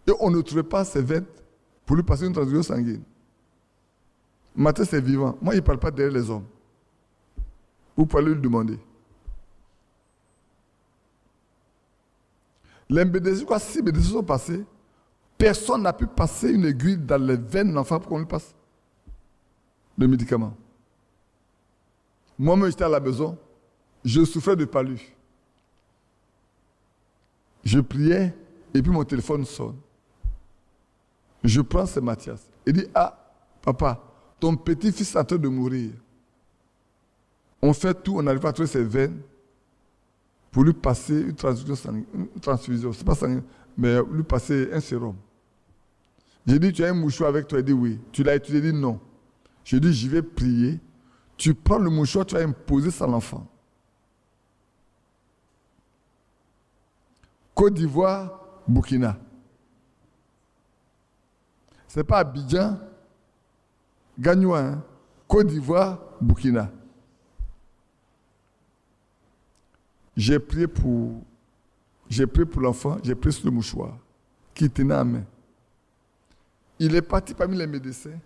et on ne trouvait pas ses veines pour lui passer une transfusion sanguine. Matthias est vivant. Moi, il ne parle pas derrière les hommes. Vous pouvez lui demander. Les MBDC, quoi, 6 MBDC sont passés. Personne n'a pu passer une aiguille dans les veines de l'enfant pour qu'on lui passe le médicament. Moi-même, j'étais à la maison. Je souffrais de palu. Je priais et puis mon téléphone sonne. Je prends, c'est Matthias. Il dit, ah, papa, ton petit-fils est en train de mourir. On fait tout, on n'arrive pas à trouver ses veines pour lui passer une transfusion, c'est pas sanguine, mais lui passer un sérum. J'ai dit, tu as un mouchoir avec toi? Il dit, oui. Tu l'as étudié? Il dit, non. J'ai dit, je vais prier. Tu prends le mouchoir, tu vas imposer ça à l'enfant. Côte d'Ivoire, Burkina. Ce n'est pas Abidjan, Gagnoua, hein? Côte d'Ivoire, Burkina. J'ai prié pour l'enfant, j'ai pris sur le mouchoir qui tenait à main. Il est parti parmi les médecins,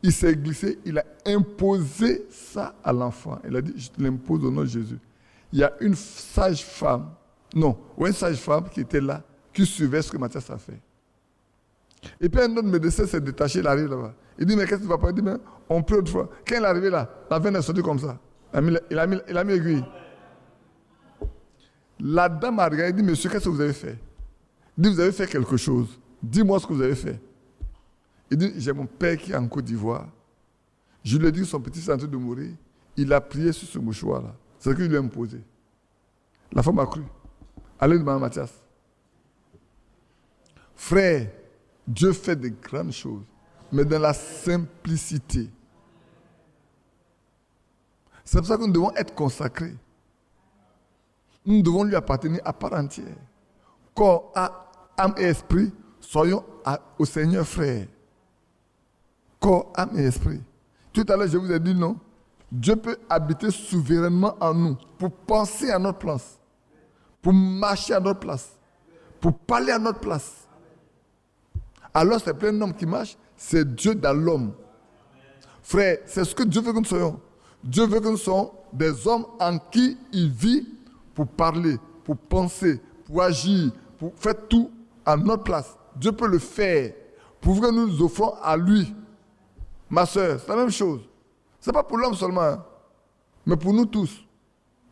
il s'est glissé, il a imposé ça à l'enfant. Il a dit, je te l'impose au nom de Jésus. Il y a une sage-femme, une sage-femme qui était là, qui suivait ce que Matthias a fait. Et puis un autre médecin s'est détaché, il arrive là-bas. Il dit, mais qu'est-ce que tu vas pas? Il dit, mais on prie autrefois. Quand il est arrivé là, la veine est sortie comme ça. Il a mis aiguille. La dame a regardé et dit, monsieur, qu'est-ce que vous avez fait? Il dit, vous avez fait quelque chose. Dis-moi ce que vous avez fait. Il dit, j'ai mon père qui est en Côte d'Ivoire. Je lui ai dit que son petit est en train de mourir. Il a prié sur ce mouchoir-là. C'est ce que je lui ai imposé. La femme a cru. Allez demander à Matthias. Frère, Dieu fait de grandes choses, mais dans la simplicité. C'est pour ça que nous devons être consacrés. Nous devons lui appartenir à part entière. Corps, âme et esprit, soyons au Seigneur, frère. Corps, âme et esprit. Tout à l'heure, je vous ai dit non. Dieu peut habiter souverainement en nous pour penser à notre place, pour marcher à notre place, pour parler à notre place. Alors, c'est plein d'hommes qui marchent, c'est Dieu dans l'homme. Frère, c'est ce que Dieu veut que nous soyons. Dieu veut que nous soyons des hommes en qui il vit pour parler, pour penser, pour agir, pour faire tout à notre place. Dieu peut le faire pour que nous nous offrons à lui. Ma soeur, c'est la même chose. Ce n'est pas pour l'homme seulement, hein, mais pour nous tous.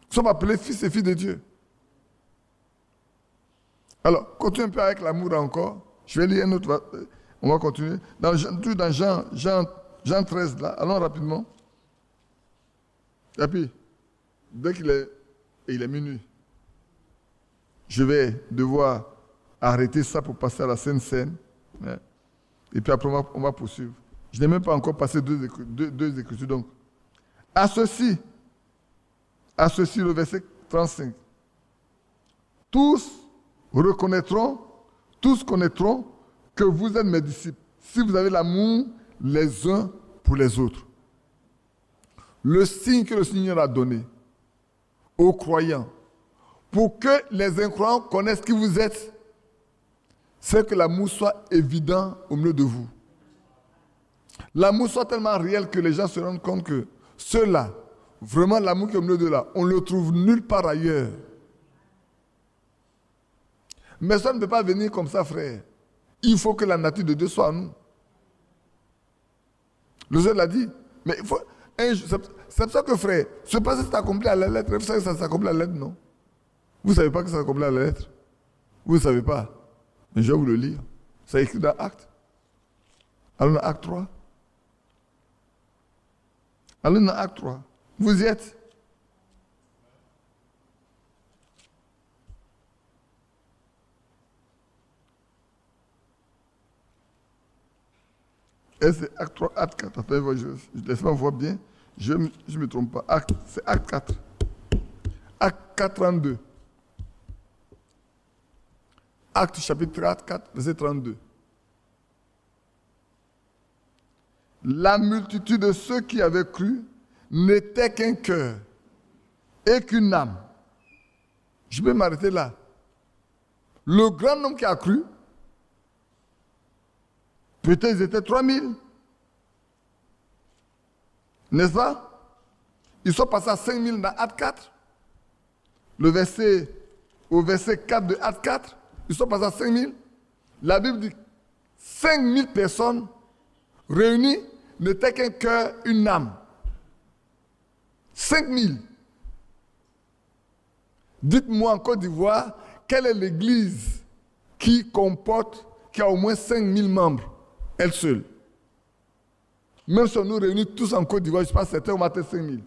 Nous sommes appelés fils et filles de Dieu. Alors, continue un peu avec l'amour encore. Je vais lire un autre. On va continuer. Dans Jean 13, là, allons rapidement. Et puis, dès qu'il est minuit, je vais devoir arrêter ça pour passer à la Sainte Seine. Et puis après, on va poursuivre. Je n'ai même pas encore passé deux écritures. Donc, à ceci, le verset 35. Tous connaîtront que vous êtes mes disciples, si vous avez l'amour les uns pour les autres. Le signe que le Seigneur a donné aux croyants, pour que les incroyants connaissent qui vous êtes, c'est que l'amour soit évident au milieu de vous. L'amour soit tellement réel que les gens se rendent compte que ceux-là, vraiment l'amour qui est au milieu de là, on ne le trouve nulle part ailleurs. Mais ça ne peut pas venir comme ça, frère. Il faut que la nature de Dieu soit en nous. Le Seigneur l'a dit. Mais il faut, c'est pour ça que, frère, ce passage s'accomplit à la lettre. Vous savez que ça s'accomplit à la lettre, non? Vous ne savez pas que ça s'accomplit à la lettre? Vous ne savez pas. Je vais vous le lire. C'est écrit dans Actes. Allons dans Acte 3. Allons dans Acte 3. Vous y êtes? Et c'est Acte 3, Acte 4. Attends, laisse-moi voir bien. Je ne me trompe pas. C'est Acte 4. Acte 4, 32. Acte chapitre 4, verset 32. La multitude de ceux qui avaient cru n'était qu'un cœur et qu'une âme. Je peux m'arrêter là. Le grand nombre qui a cru, peut-être ils étaient 3000. N'est-ce pas? Ils sont passés à 5000 dans Acte 4. Au verset 4 de Acte 4, ils sont passés à 5000. La Bible dit 5000 personnes réunies n'étaient qu'un cœur, une âme. 5000. Dites-moi en Côte d'Ivoire, quelle est l'église qui a au moins 5000 membres, elle seule? Même si on nous réunit tous en Côte d'Ivoire, je ne suis pas certain, on va atteindre 5000.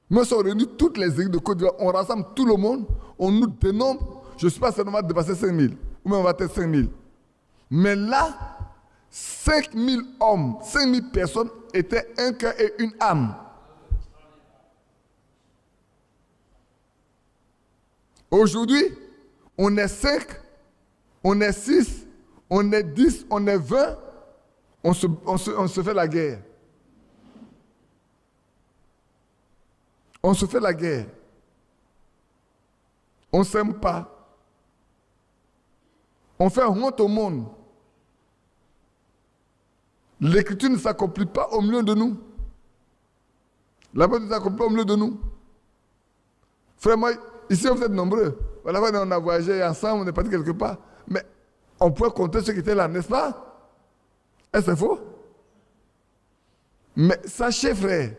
Même si on réunit toutes les églises de Côte d'Ivoire, on rassemble tout le monde, on nous dénombre, je ne suis pas certain qu'on va dépasser 5000. Ou même on va atteindre 5000. Mais là, 5000 hommes, 5000 personnes étaient un cœur et une âme. Aujourd'hui, on est 5, on est 6, on est 10, on est 20, on se fait la guerre. On se fait la guerre. On ne s'aime pas. On fait honte au monde. L'écriture ne s'accomplit pas au milieu de nous. La parole ne s'accomplit pas au milieu de nous. Frère, moi, ici vous êtes nombreux. Voilà, on a voyagé ensemble, on est parti quelque part. Mais on pourrait compter ceux qui étaient là, n'est-ce pas? Est-ce que c'est faux? Mais sachez, frère,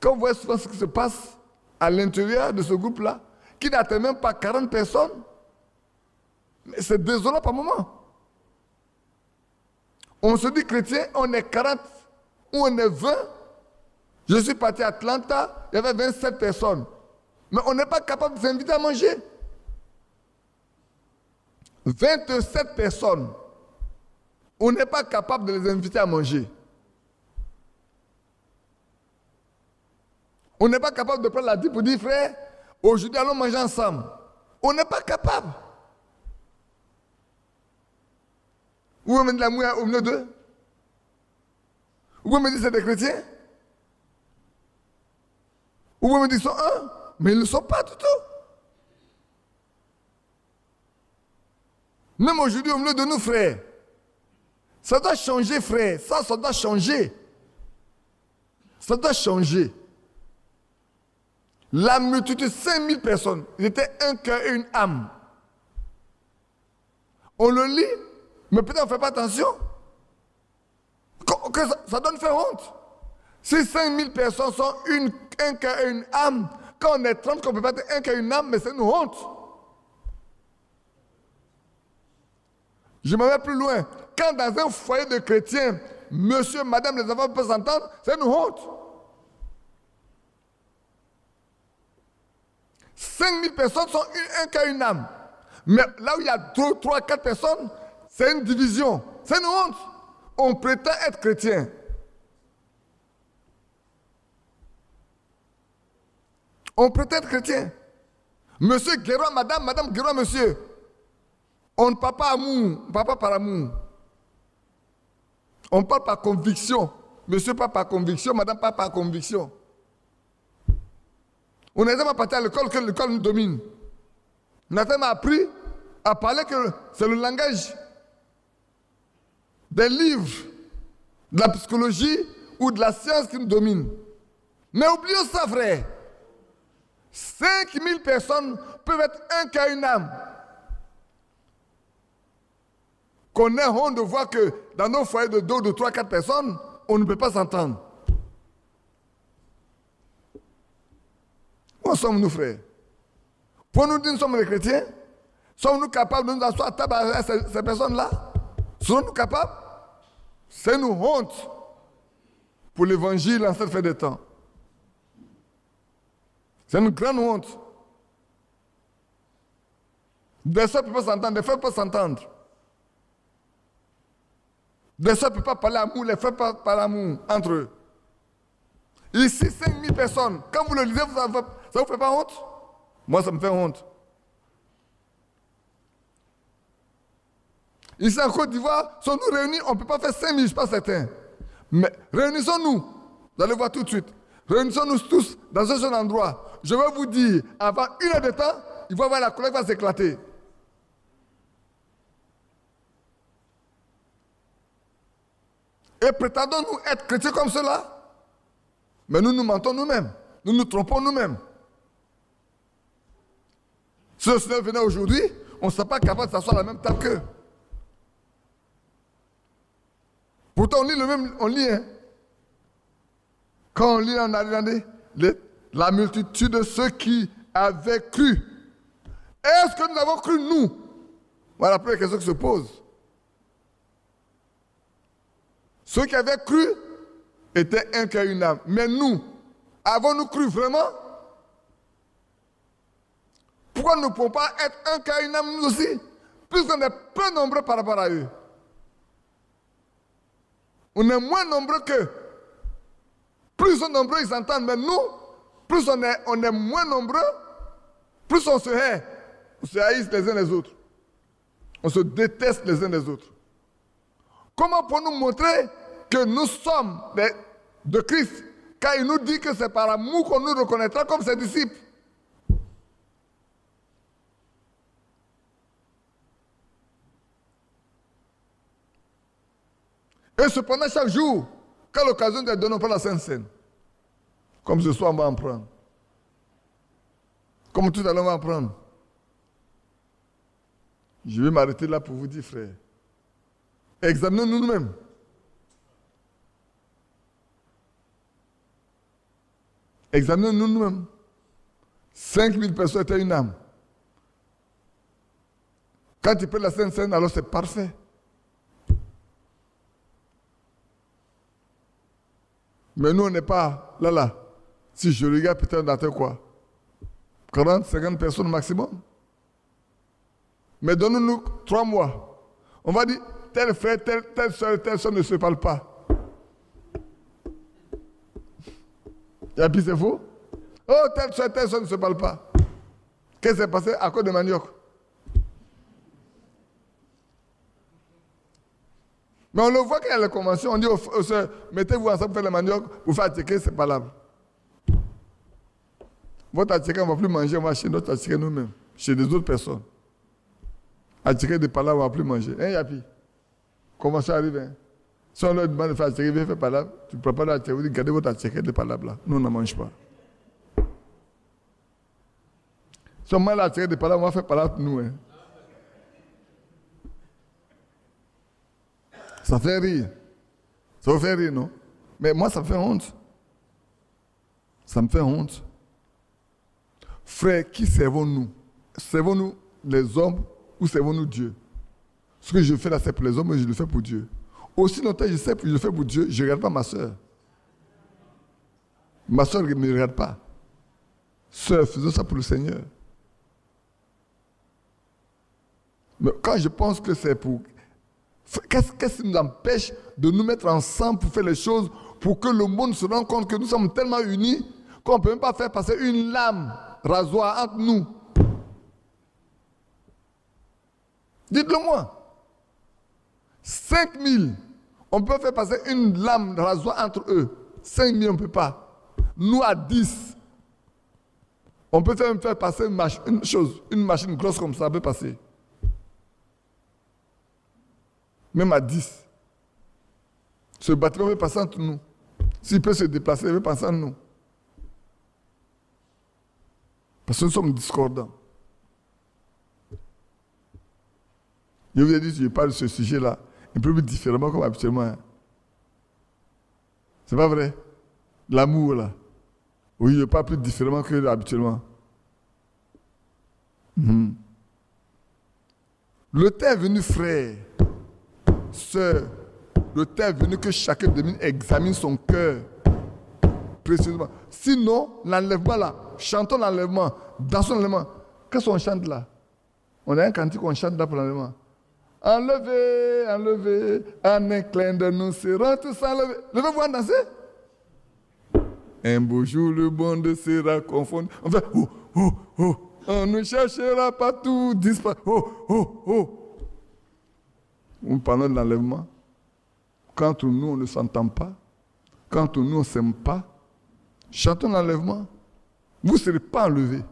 quand vous voyez souvent ce qui se passe à l'intérieur de ce groupe-là, qui n'atteint même pas 40 personnes, mais c'est désolant par moment. On se dit chrétien, on est 40 ou on est 20. Je suis parti à Atlanta, il y avait 27 personnes. Mais on n'est pas capable de s'inviter à manger. 27 personnes. On n'est pas capable de les inviter à manger. On n'est pas capable de prendre la dîme pour dire, frère, aujourd'hui allons manger ensemble. On n'est pas capable. Vous pouvez me dire la mouille au milieu d'eux? Vous pouvez me dire c'est des chrétiens? Vous pouvez me dire qu'ils sont un? Mais ils ne le sont pas du tout. Même aujourd'hui, au milieu de nous, frères, ça doit changer, frère. Ça doit changer. Ça doit changer. La multitude, 5000 personnes, ils étaient un cœur et une âme. On le lit, mais peut-être on ne fait pas attention. Ça doit nous faire honte. Si 5000 personnes sont un cœur et une âme, quand on est 30, qu'on ne peut pas être un cœur et une âme, mais c'est une honte. Je m'en vais plus loin. Quand dans un foyer de chrétiens, monsieur, madame, les enfants peuvent s'entendre, c'est une honte. 5000 personnes sont un cœur et une âme. Mais là où il y a 2, 3, 4 personnes, c'est une division. C'est une honte. On prétend être chrétien. On prétend être chrétien. Monsieur Guérois, madame, madame Guérois, monsieur. On ne parle pas amour, on ne parle pas par amour. On parle par conviction. Monsieur parle par conviction, madame parle par conviction. On n'a jamais parti à l'école que l'école nous domine. On a tellement appris à parler que c'est le langage des livres, de la psychologie ou de la science qui nous domine. Mais oublions ça, frère. 5000 personnes peuvent être un cœur, une âme. Qu'on ait honte de voir que dans nos foyers de 2, de 3, 4 personnes, on ne peut pas s'entendre. Où sommes-nous, frères? Pour nous dire que nous sommes des chrétiens, Sommes-nous capables de nous asseoir à table avec ces personnes-là? Serons-nous capables? C'est une honte pour l'évangile en cette fin de temps. C'est une grande honte. Des soeurs ne peuvent pas s'entendre, des frères peuvent s'entendre. Des soeurs ne peuvent pas parler amour, les frères ne peuvent pas parler amour entre eux. Ici, 5000 personnes. Quand vous le lisez, ça ne vous fait pas honte? Moi, ça me fait honte. Ici, en Côte d'Ivoire, sommes-nous réunis? On ne peut pas faire 5000, je ne suis pas certain. Mais réunissons-nous. Vous allez voir tout de suite. Réunissons-nous tous dans un seul endroit. Je vais vous dire, avant 1 heure de temps, il va y avoir la collecte va s'éclater. Et prétendons-nous être chrétiens comme cela? Mais nous nous mentons nous-mêmes. Nous nous trompons nous-mêmes. Si le Seigneur venait aujourd'hui, on ne serait pas capable de s'asseoir à la même table qu'eux. Pourtant, on lit le même, on lit, hein. Quand on lit, on a regardé la multitude de ceux qui avaient cru. Est-ce que nous avons cru, nous? Voilà la première question qui se pose. Ceux qui avaient cru étaient un cœur, une âme. Mais nous, avons-nous cru vraiment? Pourquoi nous ne pouvons pas être un cœur, une âme, nous aussi? Puisqu'on est peu nombreux par rapport à eux. On est moins nombreux qu'eux. Plus ils sont nombreux, ils entendent. Mais nous, plus on est moins nombreux, plus on se hait. On se haïsse les uns les autres. On se déteste les uns les autres. Comment pouvons-nous montrer que nous sommes de Christ, car il nous dit que c'est par amour qu'on nous reconnaîtra comme ses disciples? Et cependant, chaque jour, quand l'occasion de donner, on prend la Sainte Seine. Comme ce soir, on va en prendre. Comme tout à l'heure, on va en prendre. Je vais m'arrêter là pour vous dire, frère. Examinons-nous nous-mêmes. Examinons-nous nous-mêmes. 5000 personnes étaient une âme. Quand tu prends la Sainte Seine, alors c'est parfait. Mais nous, on n'est pas là. Si je regarde, peut-être on atteint quoi? 40, 50 personnes maximum. Mais donnons-nous 3 mois. On va dire, tel frère, telle soeur ne se parle pas. Et puis c'est faux. Oh, telle soeur ne se parle pas. Qu'est-ce qui s'est passé à cause de manioc? Mais on le voit qu'il y a les conventions. On dit aux soeurs, mettez-vous ensemble pour faire le manioc, vous faire attiquer, c'est valable. Votre attiquer, on ne va plus manger, on va chez notre attiquer nous-mêmes, chez des autres personnes. Attiquer des palabres, on ne va plus manger. Hein, Yapi? Convention arrive. Hein? Si on leur demande de faire attiquer, viens faire palabres, tu ne prépares l'attiquer, vous dites, gardez votre attiquer des palabres là. Nous, on n'en mange pas. Si on mange l'attiquer des palabres, on va faire palabres nous. Hein? Ça fait rire. Ça vous fait rire, non? Mais moi, ça me fait honte. Ça me fait honte. Frère, qui servons-nous? Servons-nous les hommes ou servons-nous Dieu? Ce que je fais là, c'est pour les hommes, mais je le fais pour Dieu. Aussi longtemps que je sais que je le fais pour Dieu, je ne regarde pas ma soeur. Ma soeur ne me regarde pas. Sœur, faisons ça pour le Seigneur. Mais quand je pense que c'est pour... Qu'est-ce qui nous empêche de nous mettre ensemble pour faire les choses, pour que le monde se rende compte que nous sommes tellement unis qu'on ne peut même pas faire passer une lame rasoir entre nous? Dites-le moi. 5000, on peut faire passer une lame rasoir entre eux. 5000, on ne peut pas. Nous, à 10, on peut même faire passer une machine grosse comme ça, ça peut passer. Même à 10. Ce bâtiment peut passer entre nous. S'il peut se déplacer, il peut passer entre nous. Parce que nous sommes discordants. Je vous ai dit, je parle de ce sujet-là un peu plus différemment comme habituellement. Hein. C'est pas vrai? L'amour, là. Oui, je parle plus différemment que habituellement. Le temps est venu, frère, sœur, le temps est venu que chacun de nous examine son cœur précisément. Sinon, l'enlèvement là, chantons l'enlèvement, dansons l'enlèvement. Qu'est-ce qu'on chante là? On a un cantique qu'on chante là pour l'enlèvement. Enlevez, enlevez, en un clin de nous serons tous enlevés. Levez-vous à danser. Un beau jour, le monde sera confondu. On fait oh, oh, oh. On ne cherchera pas tout disparaître. Oh, oh, oh. Nous parlons de l'enlèvement. Quand nous, on ne s'entend pas, quand nous, on ne s'aime pas, chantons l'enlèvement. Vous ne serez pas enlevés.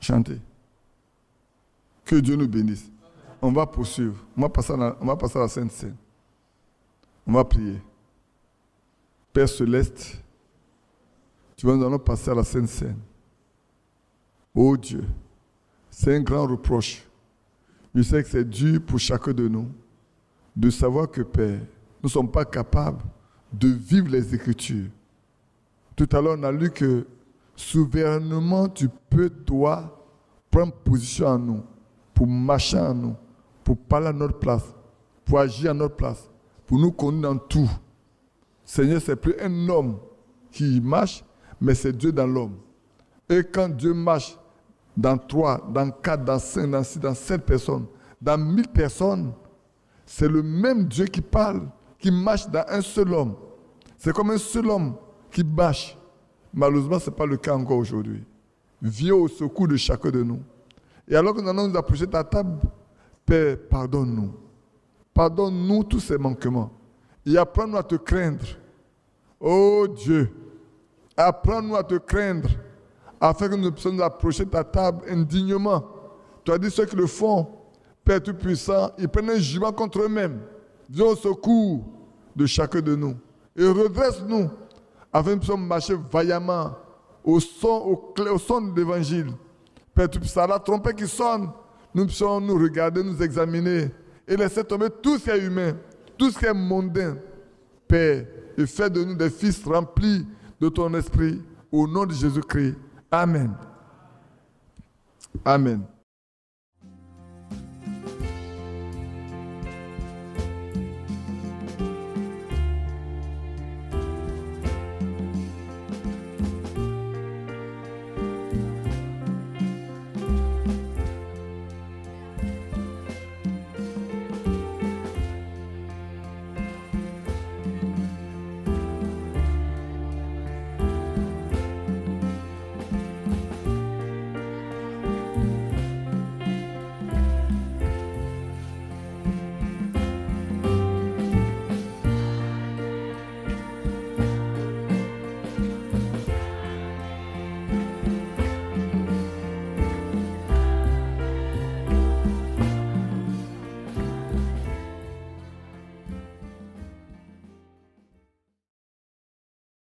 Chantez. Que Dieu nous bénisse. On va poursuivre. On va passer à la Sainte Seine. On va prier. Père Céleste, nous allons passer à la Sainte Seine. Oh Dieu, c'est un grand reproche. Je sais que c'est dur pour chacun de nous de savoir que, Père, nous ne sommes pas capables de vivre les Écritures. Tout à l'heure, on a lu que souverainement, tu peux, toi, prendre position en nous, pour marcher en nous, pour parler à notre place, pour agir à notre place, pour nous conduire dans tout. Seigneur, ce n'est plus un homme qui marche, mais c'est Dieu dans l'homme. Et quand Dieu marche dans 3, dans 4, dans 5, dans 6, dans 7 personnes, dans 1000 personnes, c'est le même Dieu qui parle, qui marche dans un seul homme. C'est comme un seul homme qui marche. Malheureusement, ce n'est pas le cas encore aujourd'hui. Viens au secours de chacun de nous. Et alors que nous allons nous approcher de ta table, Père, pardonne-nous. Pardonne-nous tous ces manquements. Et apprends-nous à te craindre. Oh Dieu, apprends-nous à te craindre, afin que nous puissions nous approcher de ta table indignement. Tu as dit ceux qui le font, Père Tout-Puissant, ils prennent un jugement contre eux-mêmes. Viens au secours de chacun de nous. Et redresse-nous, afin que nous puissions marcher vaillamment au son de l'évangile. Père Tout-Puissant, la trompette qui sonne, nous puissions nous regarder, nous examiner et laisser tomber tout ce qui est humain, tout ce qui est mondain. Père, et fais de nous des fils remplis de ton esprit, au nom de Jésus-Christ. Amen. Amen.